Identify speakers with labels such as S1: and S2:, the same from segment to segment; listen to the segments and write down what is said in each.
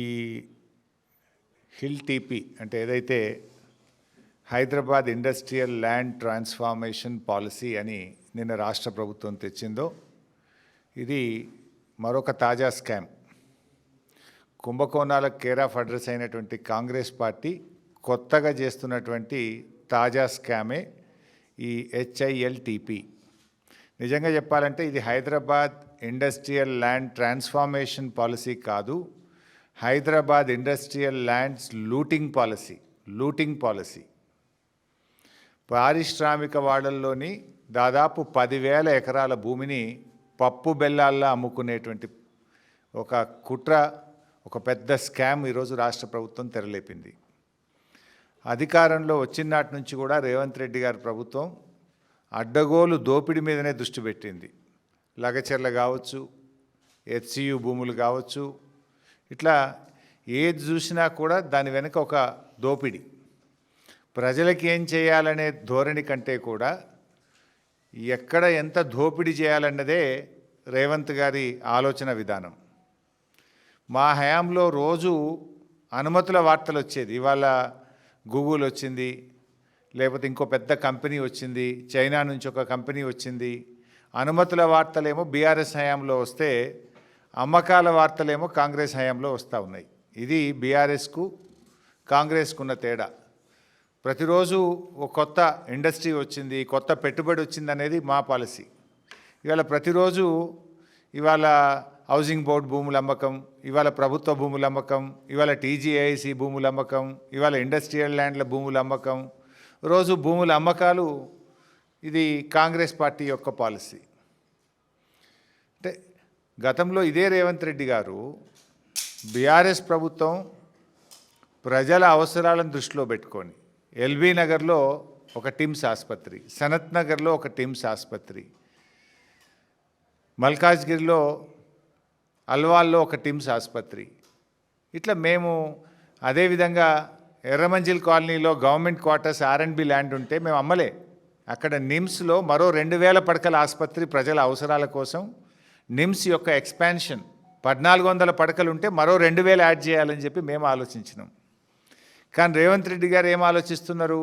S1: ఈ hill TP అంటే ఏదైతే Hyderabad industrial land transformation policy అని నిన్న రాష్ట్ర ప్రభుత్వం తెచ్చిందో ఇది మరొక తాజా స్కామ్. కుంభకోణాలకు కేర్ ఆఫ్ అడ్రస్ అయినటువంటి కాంగ్రెస్ పార్టీ కొత్తగా చేస్తున్నటువంటి తాజా స్కామే ఈ HILTP. నిజంగా చెప్పాలంటే ఇది Hyderabad industrial land transformation policy కాదు, Hyderabad industrial lands looting policy. పారిశ్రామిక వాడల్లోని దాదాపు 10,000 ఎకరాల భూమిని పప్పు బెల్లాల్లో అమ్ముకునేటువంటి ఒక కుట్ర, ఒక పెద్ద స్కామ్ ఈరోజు రాష్ట్ర ప్రభుత్వం తెరలేపింది. అధికారంలో వచ్చినాటి నుంచి కూడా రేవంత్ రెడ్డి గారి ప్రభుత్వం అడ్డగోలు దోపిడీ మీదనే దృష్టి పెట్టింది. లగచెర్ల కావచ్చు, HCU భూములు కావచ్చు, ఇట్లా ఏది చూసినా కూడా దాని వెనుక ఒక దోపిడీ. ప్రజలకి ఏం చేయాలనే ధోరణి కంటే కూడా ఎక్కడ ఎంత దోపిడీ చేయాలన్నదే రేవంత్ గారి ఆలోచన విధానం. మా హయాంలో రోజు అనుమతుల వార్తలు వచ్చేది. ఇవాళ గూగుల్ వచ్చింది, లేకపోతే ఇంకో పెద్ద కంపెనీ వచ్చింది, చైనా నుంచి ఒక కంపెనీ వచ్చింది. అనుమతుల వార్తలేమో బీఆర్ఎస్ హయాంలో వస్తే అమ్మకాల వార్తలేమో కాంగ్రెస్ హయాంలో వస్తూ ఉన్నాయి. ఇది బీఆర్ఎస్కు కాంగ్రెస్కున్న తేడా. ప్రతిరోజు ఒక కొత్త ఇండస్ట్రీ వచ్చింది, కొత్త పెట్టుబడి వచ్చింది అనేది మా పాలసీ. ఇవాళ ప్రతిరోజు ఇవాళ హౌసింగ్ బోర్డు భూముల అమ్మకం, ఇవాళ ప్రభుత్వ భూముల అమ్మకం, ఇవాళ TGIC భూముల అమ్మకం, ఇవాళ ఇండస్ట్రియల్ ల్యాండ్ల భూముల అమ్మకం, రోజు భూముల అమ్మకాలు. ఇది కాంగ్రెస్ పార్టీ యొక్క పాలసీ. అంటే గతంలో ఇదే రేవంత్ రెడ్డి గారు బీఆర్ఎస్ ప్రభుత్వం ప్రజల అవసరాలను దృష్టిలో పెట్టుకొని LB నగర్లో ఒక టిమ్స్ ఆసుపత్రి, సనత్ నగర్లో ఒక టిమ్స్ ఆసుపత్రి, మల్కాజ్గిరిలో అల్వాల్లో ఒక టిమ్స్ ఆసుపత్రి, ఇట్లా మేము అదేవిధంగా ఎర్రమంజిల్ కాలనీలో గవర్నమెంట్ క్వార్టర్స్ R&B ల్యాండ్ ఉంటే మేము అమ్మలే. అక్కడ నిమ్స్లో మరో 2,000 పడకల ఆసుపత్రి ప్రజల అవసరాల కోసం నిమ్స్ యొక్క ఎక్స్పాన్షన్ 1,400 పడకలు ఉంటే మరో 2,000 యాడ్ చేయాలని చెప్పి మేము ఆలోచించినాం. కానీ రేవంత్ రెడ్డి గారు ఏం ఆలోచిస్తున్నారు?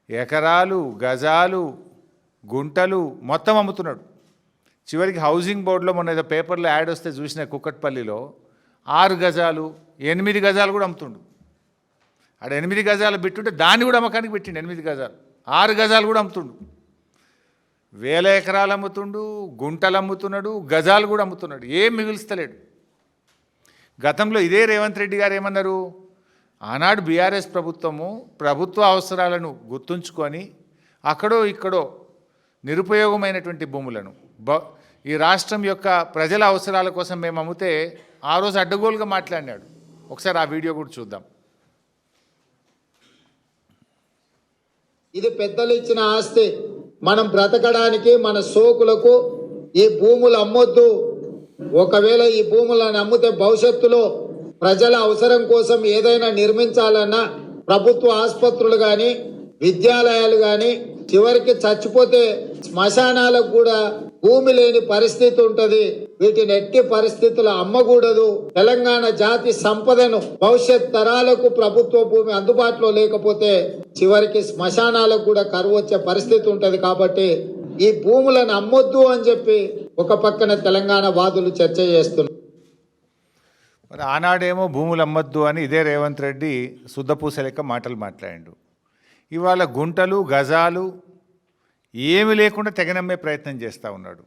S1: ఎకరాలు, గజాలు, గుంటలు మొత్తం అమ్ముతున్నాడు. చివరికి హౌసింగ్ బోర్డులో మొన్న ఏదో పేపర్లో యాడ్ వస్తే చూసిన కుక్కట్పల్లిలో 6 గజాలు 8 గజాలు కూడా అమ్ముతుండు. ఆడ 8 గజాలు పెట్టుంటే దాన్ని కూడా అమ్మకానికి పెట్టిండు. 8 గజాలు 6 గజాలు కూడా అమ్ముతుండు. 1,000 ఎకరాలు అమ్ముతుండు, గుంటలు అమ్ముతున్నాడు, గజాలు కూడా అమ్ముతున్నాడు. ఏం మిగులుస్తలేడు. గతంలో ఇదే రేవంత్ రెడ్డి గారు ఏమన్నారు? ఆనాడు బీఆర్ఎస్ ప్రభుత్వము ప్రభుత్వ అవసరాలను గుర్తుంచుకొని అక్కడో ఇక్కడో నిరుపయోగమైనటువంటి భూములను ఈ రాష్ట్రం యొక్క ప్రజల అవసరాల కోసం మేము అమ్మితే ఆ రోజు అడ్డగోలుగా మాట్లాడినాడు. ఒకసారి ఆ వీడియో కూడా చూద్దాం.
S2: ఇది పెద్దలు ఇచ్చిన ఆస్తి. మనం బ్రతకడానికి మన సోకులకు ఈ భూములు అమ్మొద్దు. ఒకవేళ ఈ భూములను అమ్మితే భవిష్యత్తులో ప్రజల అవసరం కోసం ఏదైనా నిర్మించాలన్నా ప్రభుత్వ ఆసుపత్రులు కానీ విద్యాలయాలు కానీ చివరికి చచ్చిపోతే శ్మశానాలకు కూడా భూమి లేని పరిస్థితి ఉంటుంది. వీటిని ఎట్టి పరిస్థితుల్లో అమ్మకూడదు. తెలంగాణ జాతి సంపదను భవిష్యత్ తరాలకు ప్రభుత్వ భూమి అందుబాటులో లేకపోతే చివరికి శ్మశానాలకు కూడా కరువు వచ్చే పరిస్థితి ఉంటుంది. కాబట్టి ఈ భూములను అమ్మొద్దు అని చెప్పి ఒక పక్కన తెలంగాణ వాదులు చర్చ చేస్తున్నారు.
S1: మరి ఆనాడేమో భూములు అమ్మొద్దు అని ఇదే రేవంత్ రెడ్డి శుద్ధపూస లెక్క మాటలు మాట్లాడిండు. ఇవాళ గుంటలు, గజాలు ఏమి లేకుండా తెగనమ్మే ప్రయత్నం చేస్తూ ఉన్నాడు.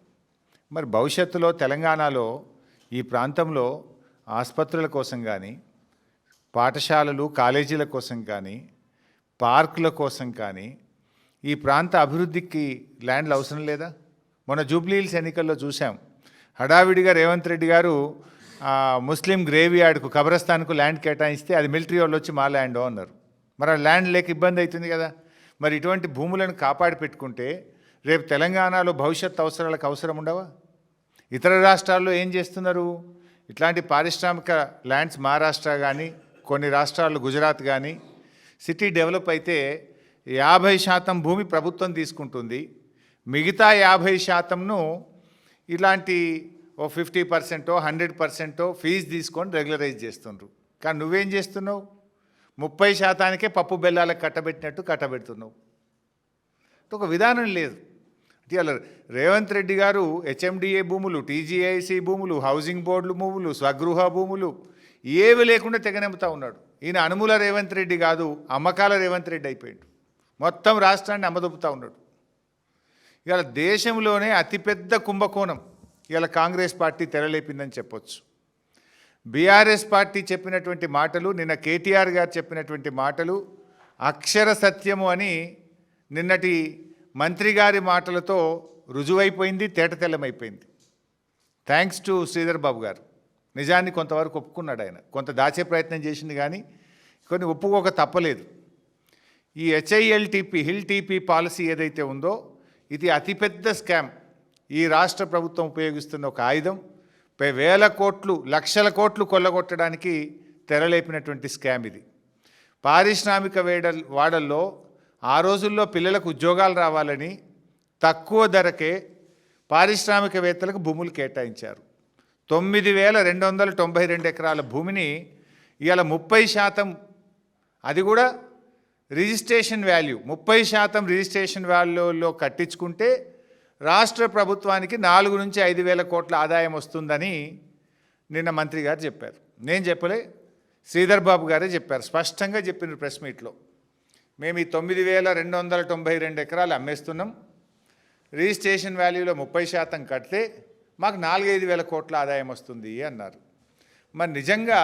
S1: మరి భవిష్యత్తులో తెలంగాణలో ఈ ప్రాంతంలో ఆసుపత్రుల కోసం కానీ, పాఠశాలలు, కాలేజీల కోసం కానీ, పార్కుల కోసం కానీ ఈ ప్రాంత అభివృద్ధికి ల్యాండ్లు అవసరం లేదా? మొన్న జూబ్లీ హిల్స్ ఎన్నికల్లో చూసాం. హడావిడిగా రేవంత్ రెడ్డి గారు ముస్లిం గ్రేవ్ యార్డ్కు, కబ్రస్థాన్కు ల్యాండ్ కేటాయిస్తే అది మిలిటరీ వాళ్ళు వచ్చి మా ల్యాండ్ అన్నారు. మరి ఆ ల్యాండ్ లేక ఇబ్బంది అవుతుంది కదా. మరి ఇటువంటి భూములను కాపాడి పెట్టుకుంటే రేపు తెలంగాణలో భవిష్యత్ అవసరాలకు అవసరం ఉండవా? ఇతర రాష్ట్రాల్లో ఏం చేస్తున్నారు? ఇట్లాంటి పారిశ్రామిక ల్యాండ్స్ మహారాష్ట్ర కానీ, కొన్ని రాష్ట్రాలు గుజరాత్ కానీ సిటీ డెవలప్ అయితే 50% భూమి ప్రభుత్వం తీసుకుంటుంది, మిగతా 50%ను ఇలాంటి ఓ 50%, 100% ఫీజు తీసుకొని రెగ్యులరైజ్ చేస్తుండ్రు. కానీ నువ్వేం చేస్తున్నావు? 30%కే పప్పు బెల్లాలకు కట్టబెడుతున్నావు. ఒక విధానం లేదు. అంటే అలా రేవంత్ రెడ్డి గారు హెచ్ఎండిఏ భూములు, టీజీఐసి భూములు, హౌసింగ్ బోర్డులు భూములు, స్వగృహ భూములు ఏవి లేకుండా తెగనెమ్ముతా ఉన్నాడు. ఈయన అనుముల రేవంత్ రెడ్డి కాదు, అమ్మకాల రేవంత్ రెడ్డి అయిపోయాడు. మొత్తం రాష్ట్రాన్ని అమ్మదొప్పుతూ ఉన్నాడు. ఇవాళ దేశంలోనే అతిపెద్ద కుంభకోణం ఇవాళ కాంగ్రెస్ పార్టీ తెరలేపిందని చెప్పొచ్చు. బీఆర్ఎస్ పార్టీ చెప్పినటువంటి మాటలు, నిన్న కేటీఆర్ గారు చెప్పినటువంటి మాటలు అక్షర సత్యము అని నిన్నటి మంత్రి గారి మాటలతో రుజువైపోయింది, తేటతెల్లమైపోయింది. థ్యాంక్స్ టు శ్రీధర్ బాబు గారు. నిజాన్ని కొంతవరకు ఒప్పుకున్నాడు ఆయన. కొంత దాచే ప్రయత్నం చేసింది కానీ కొన్ని ఒప్పుకోక తప్పలేదు. ఈ HILTP హిల్ టీపీ పాలసీ ఏదైతే ఉందో ఇది అతిపెద్ద స్కామ్. ఈ రాష్ట్ర ప్రభుత్వం ఉపయోగిస్తున్న ఒక ఆయుధం. వేల కోట్లు, లక్షల కోట్లు కొల్లగొట్టడానికి తెరలేపినటువంటి స్కామ్ ఇది. పారిశ్రామిక వాడల్లో ఆ రోజుల్లో పిల్లలకు ఉద్యోగాలు రావాలని తక్కువ ధరకే పారిశ్రామికవేత్తలకు భూములు కేటాయించారు. 9,292 ఎకరాల భూమిని ఇవాళ 30%, అది కూడా రిజిస్ట్రేషన్ వాల్యూ 30% రిజిస్ట్రేషన్ వాల్యూలో కట్టించుకుంటే రాష్ట్ర ప్రభుత్వానికి 4 నుంచి 5,000 కోట్ల ఆదాయం వస్తుందని నిన్న మంత్రి గారు చెప్పారు. నేను చెప్పలే, శ్రీధర్ బాబు గారే చెప్పారు. స్పష్టంగా చెప్పిన ప్రెస్ మీట్లో, మేము ఈ 9,292 ఎకరాలు అమ్మేస్తున్నాం, రిజిస్ట్రేషన్ వాల్యూలో 30% కడితే మాకు 4-5 కోట్ల ఆదాయం వస్తుంది అన్నారు. మరి నిజంగా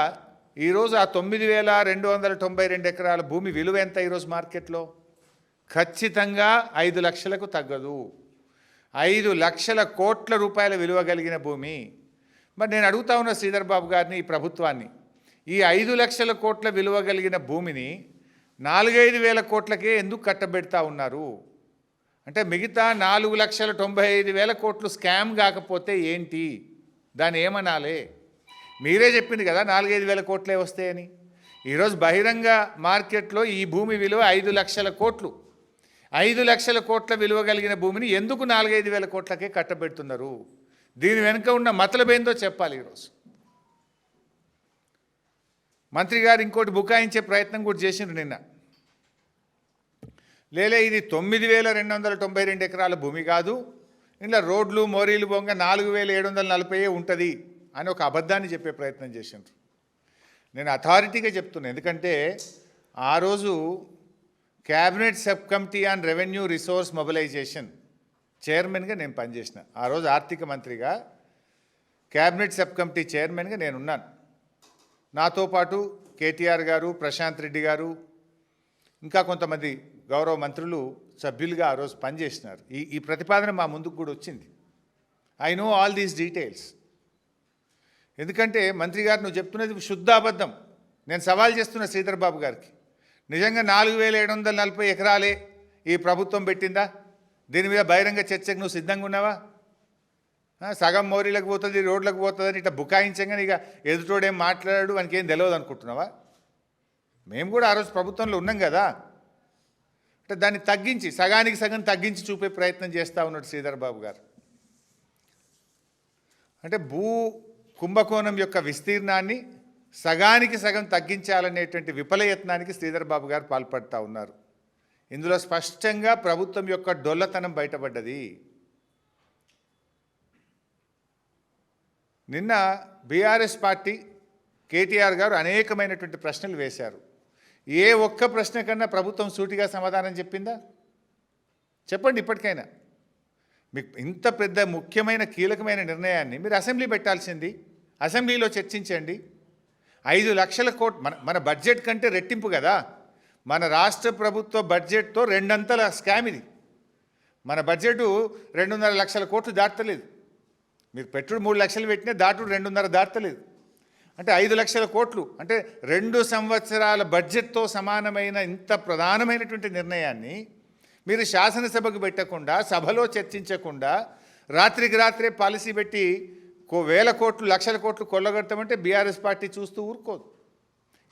S1: ఈరోజు ఆ 9,292 ఎకరాల భూమి విలువ ఎంత ఈరోజు మార్కెట్లో? ఖచ్చితంగా 5 లక్షలకు తగ్గదు. 5 లక్షల కోట్ల రూపాయల విలువ కలిగిన భూమి. మరి నేను అడుగుతా ఉన్న శ్రీధర్ బాబు గారిని, ఈ ప్రభుత్వాన్ని, ఈ 5 లక్షల కోట్ల విలువ కలిగిన భూమిని 4-5 వేల కోట్లకే ఎందుకు కట్టబెడతా ఉన్నారు? అంటే మిగతా 4,95,000 కోట్లు స్కామ్ కాకపోతే ఏంటి? దాన్ని ఏమనాలి? మీరే చెప్పింది కదా 4-5 వేల కోట్లే వస్తాయని. ఈరోజు బహిరంగ మార్కెట్లో ఈ భూమి విలువ 5 లక్షల కోట్లు. 5 లక్షల కోట్ల విలువ కలిగిన భూమిని ఎందుకు 4-5 వేల కోట్లకే కట్టబెడుతున్నారు? దీని వెనుక ఉన్న మతలబేందో చెప్పాలి. ఈరోజు మంత్రి గారు ఇంకోటి బుకాయించే ప్రయత్నం కూడా చేసిండ్రు నిన్న. ఇది 9,292 ఎకరాల భూమి కాదు, ఇలా రోడ్లు మోరీలు బొంగ 4,740 ఉంటుంది అని ఒక అబద్ధాన్ని చెప్పే ప్రయత్నం చేసిండ్రు. నేను అథారిటీగా చెప్తున్నాను, ఎందుకంటే ఆ రోజు cabinet sub committee on revenue resource mobilisation చైర్మన్గా నేను పనిచేసిన. ఆ రోజు ఆర్థిక మంత్రిగా క్యాబినెట్ సబ్ కమిటీ చైర్మన్గా నేనున్నాను. నాతో పాటు కేటీఆర్ గారు, ప్రశాంత్ రెడ్డి గారు, ఇంకా కొంతమంది గౌరవ మంత్రులు సభ్యులుగా ఆ రోజు పనిచేసినారు. ఈ ప్రతిపాదన మా ముందుకు కూడా వచ్చింది. I know all these details. ఎందుకంటే మంత్రి గారు నువ్వు చెప్తున్నది శుద్ధ అబద్ధం. నేను సవాల్ చేస్తున్న శ్రీధర్ బాబు గారికి, నిజంగా 4,740 ఎకరాలే ఈ ప్రభుత్వం పెట్టిందా? దీని మీద బహిరంగ చర్చకు నువ్వు సిద్ధంగా ఉన్నావా? సగం మోరీలకు పోతుంది, రోడ్లకు పోతుందని ఇట్లా బుకాయించగానే ఇక ఎదుటోడేం మాట్లాడాడు, వానికి ఏం తెలియదు అనుకుంటున్నావా? మేము కూడా ఆ రోజు ప్రభుత్వంలో ఉన్నాం కదా. అంటే దాన్ని తగ్గించి, సగానికి సగం తగ్గించి చూపే ప్రయత్నం చేస్తూ ఉన్నాడు శ్రీధర్ బాబు గారు. అంటే భూ కుంభకోణం యొక్క విస్తీర్ణాన్ని సగానికి సగం తగ్గించాలనేటువంటి విఫలయత్నానికి శ్రీధర్ బాబు గారు పాల్పడుతూ ఉన్నారు. ఇందులో స్పష్టంగా ప్రభుత్వం యొక్క డొల్లతనం బయటపడ్డది. నిన్న బీఆర్ఎస్ పార్టీ కేటీఆర్ గారు అనేకమైనటువంటి ప్రశ్నలు వేశారు. ఏ ఒక్క ప్రశ్న కన్నా ప్రభుత్వం సూటిగా సమాధానం చెప్పిందా? చెప్పండి ఇప్పటికైనా. మీకు ఇంత పెద్ద ముఖ్యమైన కీలకమైన నిర్ణయాన్ని మీరు అసెంబ్లీ పెట్టాల్సింది, అసెంబ్లీలో చర్చించండి. 5 లక్షల కోట్లు మన బడ్జెట్ కంటే రెట్టింపు కదా. మన రాష్ట్ర ప్రభుత్వ బడ్జెట్తో 2 అంతల స్కామ్ ఇది. మన బడ్జెట్ 2.5 లక్షల కోట్లు దాటలేదు. మీరు పెట్టుడు 3 లక్షలు పెట్టినా దాటుడు 2.5 దాటలేదు. అంటే 5 లక్షల కోట్లు అంటే 2 సంవత్సరాల బడ్జెట్తో సమానమైన ఇంత ప్రధానమైనటువంటి నిర్ణయాన్ని మీరు శాసనసభకు పెట్టకుండా, సభలో చర్చించకుండా, రాత్రికి రాత్రే పాలసీ పెట్టి వేల కోట్లు, లక్షల కోట్లు కొల్లగొడతామంటే బీఆర్ఎస్ పార్టీ చూస్తూ ఊరుకోదు.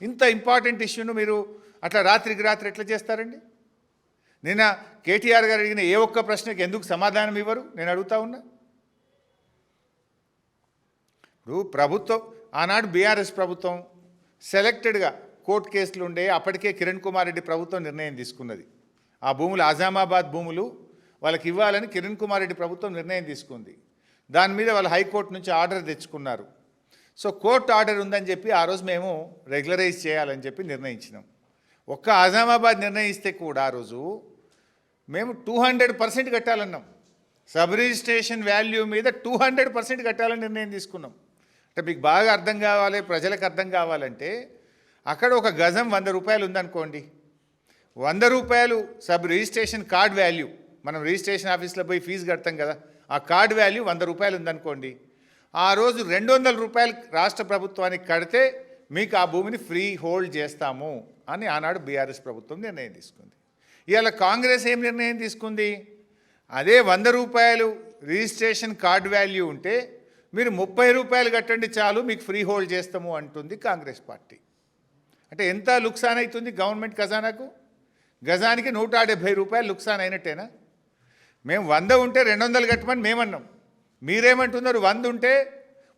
S1: ఇంత ఇంపార్టెంట్ ఇష్యూను మీరు అట్లా రాత్రికి రాత్రి ఎట్లా చేస్తారండి? నిన్న కేటీఆర్ గారు అడిగిన ఏ ఒక్క ప్రశ్నకి ఎందుకు సమాధానం ఇవ్వరు? నేను అడుగుతా ఉన్నా. ఇప్పుడు ప్రభుత్వం ఆనాడు బీఆర్ఎస్ ప్రభుత్వం సెలెక్టెడ్గా కోర్టు కేసులు ఉండే అప్పటికే కిరణ్ కుమార్ రెడ్డి ప్రభుత్వం నిర్ణయం తీసుకున్నది. ఆ భూములు ఆజామాబాద్ భూములు వాళ్ళకి ఇవ్వాలని కిరణ్ కుమార్ రెడ్డి ప్రభుత్వం నిర్ణయం తీసుకుంది. దాని మీద వాళ్ళు హైకోర్టు నుంచి ఆర్డర్ తెచ్చుకున్నారు. సో కోర్టు ఆర్డర్ ఉందని చెప్పి ఆ రోజు మేము రెగ్యులరైజ్ చేయాలని చెప్పి నిర్ణయించినాం. ఒక్క ఆజామాబాద్ నిర్ణయిస్తే కూడా ఆ రోజు మేము 200% కట్టాలన్నాం. సబ్ రిజిస్ట్రేషన్ వాల్యూ మీద 200% కట్టాలని నిర్ణయం తీసుకున్నాం. అంటే మీకు బాగా అర్థం కావాలి, ప్రజలకు అర్థం కావాలంటే అక్కడ ఒక గజం 100 రూపాయలు ఉందనుకోండి, 100 రూపాయలు సబ్ రిజిస్ట్రేషన్ కార్డ్ వాల్యూ, మనం రిజిస్ట్రేషన్ ఆఫీస్లో పోయి ఫీజు కడతాం కదా, ఆ కార్డ్ వాల్యూ 100 రూపాయలు ఉందనుకోండి, ఆ రోజు 200 రూపాయలు రాష్ట్ర ప్రభుత్వానికి కడితే మీకు ఆ భూమిని ఫ్రీ హోల్డ్ చేస్తాము అని ఆనాడు బీఆర్ఎస్ ప్రభుత్వం నిర్ణయం తీసుకుంది. ఇవాళ కాంగ్రెస్ ఏం నిర్ణయం తీసుకుంది? అదే 100 రూపాయలు రిజిస్ట్రేషన్ కార్డ్ వాల్యూ ఉంటే మీరు 30 రూపాయలు కట్టండి చాలు మీకు ఫ్రీ హోల్డ్ చేస్తాము అంటుంది కాంగ్రెస్ పార్టీ. అంటే ఎంత లుక్సాన్ అవుతుంది గవర్నమెంట్ ఖజానాకు? గజానికి 170 రూపాయలు లుక్సాన్ అయినట్టేనా? మేము 100 ఉంటే 200 కట్టమని మేమన్నాం. మీరేమంటున్నారు? 100 ఉంటే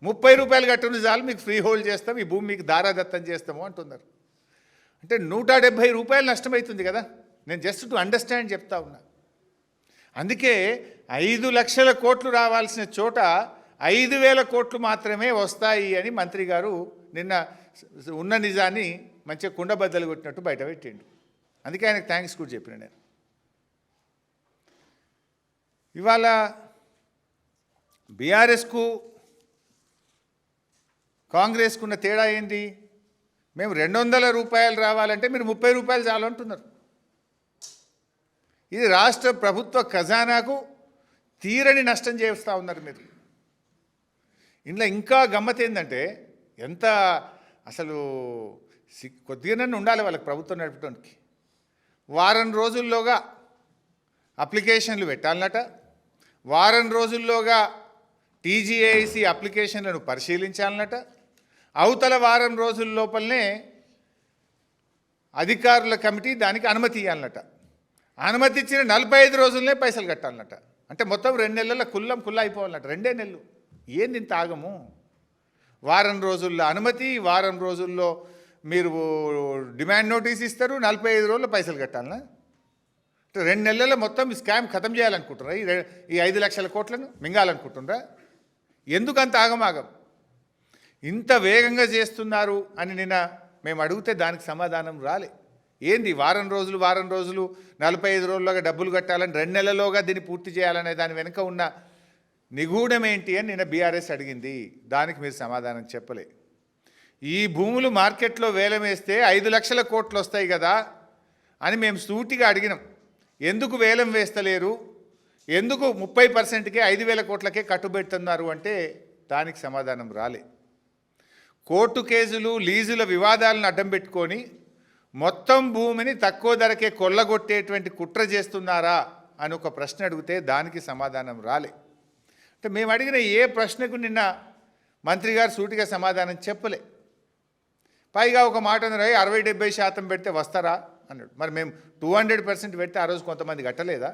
S1: 30 రూపాయలు కట్టండి చాలు మీకు ఫ్రీ హోల్డ్ చేస్తాం, ఈ భూమి మీకు దారాదత్తం చేస్తాము అంటున్నారు. అంటే 170 రూపాయలు నష్టమవుతుంది కదా. నేను జస్ట్ టు అండర్స్టాండ్ చెప్తా ఉన్నా. అందుకే 5 లక్షల కోట్లు రావాల్సిన చోట 5,000 కోట్లు మాత్రమే వస్తాయి అని మంత్రి గారు నిన్న ఉన్న నిజాన్ని మంచిగా కుండబద్దలు కొట్టినట్టు బయట పెట్టిండు. అందుకే ఆయనకు థ్యాంక్స్ కూడా చెప్పిన నేను. ఇవాళ బీఆర్ఎస్కు కాంగ్రెస్కున్న తేడా ఏంటి? మేము 200 రూపాయలు రావాలంటే మీరు 30 రూపాయలు చాలు అంటున్నారు. ఇది రాష్ట్ర ప్రభుత్వ ఖజానాకు తీరని నష్టం చేస్తూ ఉన్నారు మీరు. ఇంట్లో ఇంకా గమ్మత్ ఏంటంటే ఎంత అసలు కొద్దిగానే ఉండాలి వాళ్ళకి ప్రభుత్వం నడపడానికి. వారం రోజుల్లోగా అప్లికేషన్లు పెట్టాలన్నట, వారం రోజుల్లోగా టీజీఏఐసి అప్లికేషన్లను పరిశీలించాలన్నట, అవతల వారం రోజుల లోపలనే అధికారుల కమిటీ దానికి అనుమతి ఇవ్వాలన్నట, అనుమతి ఇచ్చిన 45 రోజులనే పైసలు కట్టాలన్నట. అంటే మొత్తం 2 నెలల కుల్లా అయిపోవాలన్నట. 2 నెలలు ఏంది ఇంత ఆగము? వారం రోజుల్లో అనుమతి, వారం రోజుల్లో మీరు డిమాండ్ నోటీస్ ఇస్తారు, 45 రోజుల్లో పైసలు కట్టాలనా? అంటే 2 నెలల్లో మొత్తం ఈ స్కామ్ ఖతం చేయాలనుకుంటున్నారా? ఈ 5 లక్షల కోట్లను మింగాలనుకుంటున్నారా? ఎందుకంత ఆగమాగం? ఇంత వేగంగా చేస్తున్నారు అని నిన్న మేము అడిగితే దానికి సమాధానం రాలే. ఏంది వారం రోజులు 45 రోజుల్లోగా డబ్బులు కట్టాలని 2 నెలల్లోగా దీన్ని పూర్తి చేయాలనే దాని వెనుక ఉన్న నిగూఢం ఏంటి అని నిన్న బీఆర్ఎస్ అడిగింది. దానికి మీరు సమాధానం చెప్పలే. ఈ భూములు మార్కెట్లో వేలం వేస్తే 5 లక్షల కోట్లు వస్తాయి కదా అని మేము సూటిగా అడిగినాం. ఎందుకు వేలం వేస్తలేరు, ఎందుకు 30%కే 5,000 కోట్లకే కట్టుబెడుతున్నారు అంటే దానికి సమాధానం రాలే. కోర్టు కేసులు, లీజుల వివాదాలను అడ్డం పెట్టుకొని మొత్తం భూమిని తక్కువ ధరకే కొల్లగొట్టేటువంటి కుట్ర చేస్తున్నారా అని ఒక ప్రశ్న అడిగితే దానికి సమాధానం రాలే. అంటే మేము అడిగిన ఏ ప్రశ్నకు నిన్న మంత్రి గారు సూటిగా సమాధానం చెప్పలే. పైగా ఒక మాట అన్నారు, 60-70% పెడితే వస్తారా అన్నాడు. మరి మేము 200% పెడితే ఆ రోజు కొంతమంది కట్టలేదా?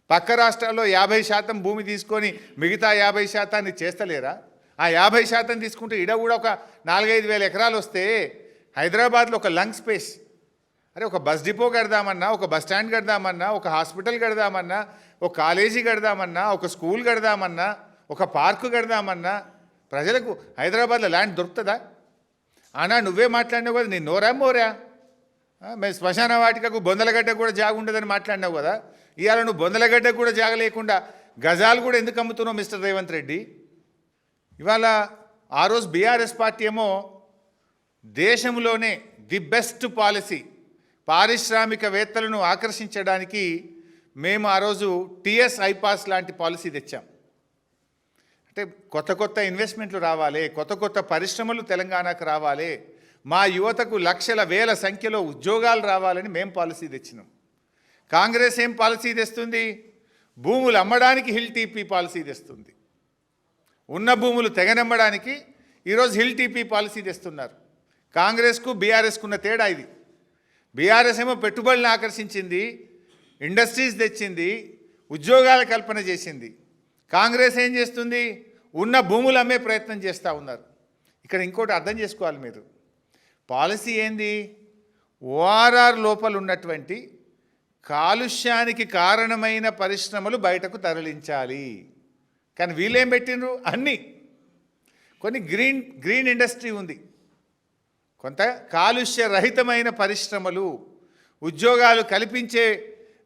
S1: పక్క రాష్ట్రాల్లో 50% భూమి తీసుకొని మిగతా 50% చేస్తలేరా? ఆ 50% తీసుకుంటే ఇడ కూడా ఒక 4-5 వేల ఎకరాలు వస్తే హైదరాబాద్లో ఒక లంగ్ స్పేస్, అరే ఒక బస్ డిపో కడదామన్నా, ఒక బస్ స్టాండ్ కడదామన్నా, ఒక హాస్పిటల్ కడదామన్నా, ఒక కాలేజీ కడదామన్నా, ఒక స్కూల్ కడదామన్నా, ఒక పార్కు కడదామన్నా ప్రజలకు హైదరాబాద్లో ల్యాండ్ దొరుకుతుందా? అన్నా నువ్వే మాట్లాడినావు కదా, నీ నోరా మోరా? మేము శ్మశాన వాటికకు బొందలగడ్డ కూడా జాగ ఉండదని మాట్లాడినావు కదా. ఇవాళ నువ్వు బొందలగడ్డ కూడా జాగ లేకుండా గజాలు కూడా ఎందుకు అమ్ముతున్నావు మిస్టర్ రేవంత్ రెడ్డి? ఇవాళ ఆ రోజు బీఆర్ఎస్ పార్టీ ఏమో దేశంలోనే ది బెస్ట్ పాలసీ, పారిశ్రామికవేత్తలను ఆకర్షించడానికి మేము ఆ రోజు టీఎస్ ఐపాస్ లాంటి పాలసీ తెచ్చాం. అంటే కొత్త ఇన్వెస్ట్మెంట్లు రావాలి, కొత్త పరిశ్రమలు తెలంగాణకు రావాలి, మా యువతకు లక్షల వేల సంఖ్యలో ఉద్యోగాలు రావాలని మేము పాలసీ తెచ్చినాం. కాంగ్రెస్ ఏం పాలసీ తెస్తుంది? భూములు అమ్మడానికి హిల్ టీపీ పాలసీ తెస్తుంది. ఉన్న భూములు తెగనమ్మడానికి ఈరోజు హిల్ టీపీ పాలసీ తెస్తున్నారు. కాంగ్రెస్కు బీఆర్ఎస్కున్న తేడా ఇది. బీఆర్ఎస్ ఏమో పెట్టుబడులను ఆకర్షించింది, ఇండస్ట్రీస్ తెచ్చింది, ఉద్యోగాల కల్పన చేసింది. కాంగ్రెస్ ఏం చేస్తుంది? ఉన్న భూములు అమ్మే ప్రయత్నం చేస్తూ ఉన్నారు. ఇక్కడ ఇంకోటి అర్థం చేసుకోవాలి మీరు. పాలసీ ఏంది? ఓఆర్ఆర్ లోపల ఉన్నటువంటి కాలుష్యానికి కారణమైన పరిశ్రమలు బయటకు తరలించాలి. కానీ వీళ్ళేం పెట్టిండ్రు? అన్నీ కొన్ని గ్రీన్ ఇండస్ట్రీ ఉంది, కొంత కాలుష్య రహితమైన పరిశ్రమలు, ఉద్యోగాలు కల్పించే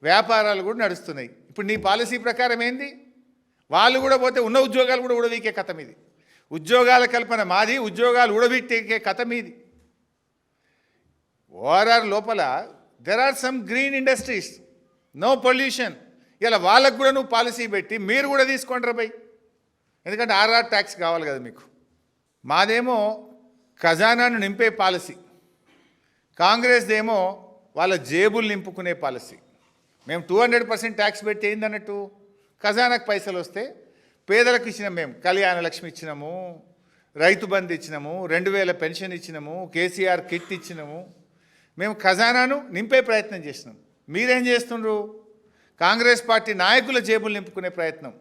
S1: వ్యాపారాలు కూడా నడుస్తున్నాయి. ఇప్పుడు నీ పాలసీ ప్రకారం ఏంది? వాళ్ళు కూడా పోతే ఉన్న ఉద్యోగాలు కూడా ఉడవీకే కథ మీది. ఉద్యోగాల కల్పన మాది, ఉద్యోగాలు ఉడబెట్టే కథ మీది. ఓఆర్ఆర్ లోపల there are some green industries, no pollution. ఇలా వాళ్ళకు కూడా నువ్వు పాలసీ పెట్టి మీరు కూడా తీసుకోండి రా భయ్, ఎందుకంటే ఆర్ఆర్ ట్యాక్స్ కావాలి కదా మీకు. మాదేమో ఖజానాను నింపే పాలసీ, కాంగ్రెస్దేమో వాళ్ళ జేబులు నింపుకునే పాలసీ. మేము 200% ట్యాక్స్ పెట్టి ఏందన్నట్టు ఖజానాకు పైసలు వస్తే పేదలకు ఇచ్చినాం. మేము కళ్యాణ లక్ష్మి ఇచ్చినాము, రైతు బంధు ఇచ్చినాము, 2000 పెన్షన్ ఇచ్చినాము, కేసీఆర్ కిట్ ఇచ్చినాము. మేము ఖజానాను నింపే ప్రయత్నం చేసినాం. మీరేం చేస్తుండ్రు? కాంగ్రెస్ పార్టీ నాయకుల జేబులు నింపుకునే ప్రయత్నం,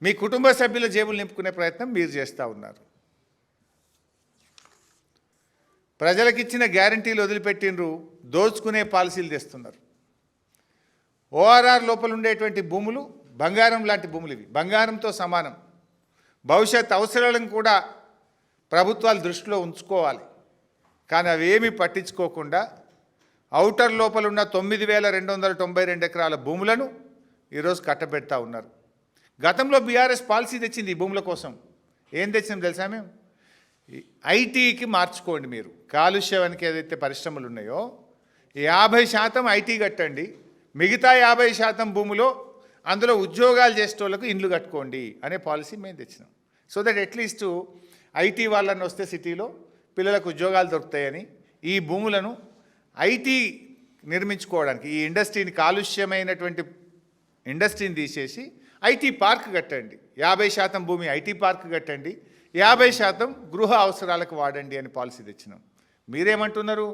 S1: మీ కుటుంబ సభ్యుల జేబులు నింపుకునే ప్రయత్నం మీరు చేస్తూ ఉన్నారు. ప్రజలకు ఇచ్చిన గ్యారంటీలు వదిలిపెట్టిండ్రు, దోచుకునే పాలసీలు తెస్తున్నారు. ఓఆర్ఆర్ లోపల ఉండేటువంటి భూములు బంగారం లాంటి భూములు, ఇవి బంగారంతో సమానం. భవిష్యత్ అవసరాలను కూడా ప్రభుత్వాలు దృష్టిలో ఉంచుకోవాలి. కానీ అవేమీ పట్టించుకోకుండా ఔటర్ లోపల ఉన్న 9292 ఎకరాల భూములను ఈరోజు కట్టబెడతా ఉన్నారు. గతంలో బీఆర్ఎస్ పాలసీ తెచ్చింది ఈ భూముల కోసం. ఏం తెచ్చినాం తెలుసా? మేము ఐటీకి మార్చుకోండి. మీరు కాలుష్యానికి ఏదైతే పరిశ్రమలు ఉన్నాయో 50% ఐటీ కట్టండి, మిగతా 50% భూమిలో అందులో ఉద్యోగాలు చేసేటోళ్ళకు ఇండ్లు కట్టుకోండి అనే పాలసీ మేము తెచ్చినాం. సో దట్ అట్లీస్ట్ ఐటీ వాళ్ళని వస్తే సిటీలో పిల్లలకు ఉద్యోగాలు దొరుకుతాయని ఈ భూములను ఐటీ నిర్మించుకోవడానికి, ఈ ఇండస్ట్రీని, కాలుష్యమైనటువంటి ఇండస్ట్రీని తీసేసి ఐటీ పార్క్ కట్టండి, 50% భూమి ఐటీ పార్క్ కట్టండి, 50% గృహ అవసరాలకు వాడండి అని పాలసీ తెచ్చినాం. మీరేమంటున్నారు?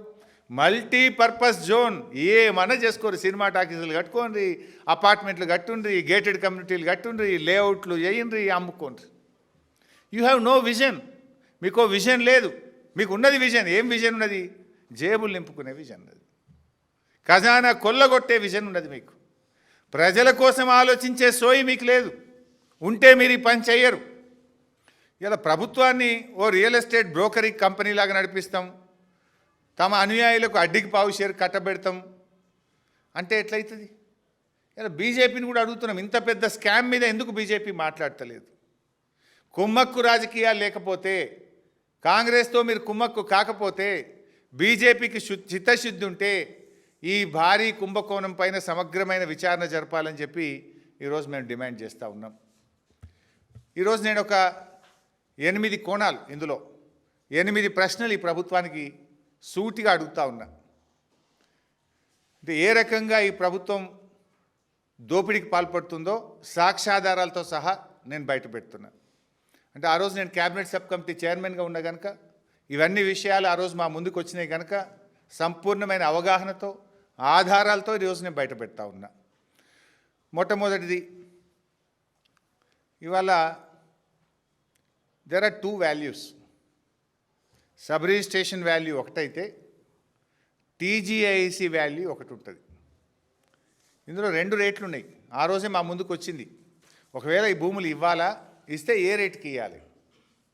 S1: మల్టీపర్పస్ జోన్ ఏమన్నా చేసుకోరు, సినిమా టాకీసులు కట్టుకోండి, అపార్ట్మెంట్లు కట్టుండ్రి, గేటెడ్ కమ్యూనిటీలు కట్టుండ్రి, లేఅవుట్లు చేయండి, అమ్ముకోండి. You have no vision. మీకు విజన్ లేదు. మీకు ఉన్నది విజన్. ఏం విజన్ ఉన్నది? జేబులు నింపుకునే విజన్ ఉన్నది, ఖజానా కొల్లగొట్టే విజన్ ఉన్నది మీకు. ప్రజల కోసం ఆలోచించే సోయి మీకు లేదు. ఉంటే మీరు ఈ పని చెయ్యరు. ఇలా ప్రభుత్వాన్ని ఓ రియల్ ఎస్టేట్ బ్రోకరీ కంపెనీ లాగా నడిపిస్తాం, తమ అనుయాయులకు అడ్డికి పావు షేర్ కట్టబెడతాం అంటే ఎట్లయితుంది? ఇలా బీజేపీని కూడా అడుగుతున్నాం, ఇంత పెద్ద స్కామ్ మీద ఎందుకు బీజేపీ మాట్లాడతలేదు? కుమ్మక్కు రాజకీయాలు లేకపోతే, కాంగ్రెస్తో మీరు కుమ్మక్కు కాకపోతే, బీజేపీకి చిత్తశుద్ధి ఉంటే ఈ భారీ కుంభకోణం పైన సమగ్రమైన విచారణ జరపాలని చెప్పి ఈరోజు మేము డిమాండ్ చేస్తూ ఉన్నాం. ఈరోజు నేను ఒక 8 కోణాలు, ఇందులో 8 ప్రశ్నలు ఈ ప్రభుత్వానికి సూటిగా అడుగుతా ఉన్నా. అంటే ఏ రకంగా ఈ ప్రభుత్వం దోపిడీకి పాల్పడుతుందో సాక్ష్యాధారాలతో సహా నేను బయట పెడుతున్నా. అంటే ఆ రోజు నేను క్యాబినెట్ సబ్ కమిటీ చైర్మన్గా ఉన్నా కనుక ఇవన్నీ విషయాలు ఆ రోజు మా ముందుకు వచ్చినాయి కనుక సంపూర్ణమైన అవగాహనతో, ఆధారాలతో ఈరోజు నేను బయట పెడతా ఉన్నా. మొట్టమొదటిది, ఇవాళ there are 2 values. Sub registration value ఒకటైతే టీజీఐసి వాల్యూ ఒకటి ఉంటుంది. ఇందులో 2 రేట్లు ఉన్నాయి. ఆ రోజే మా ముందుకు వచ్చింది, ఒకవేళ ఈ భూములు ఇవ్వాలా, ఇస్తే ఏ రేటుకి ఇవ్వాలి,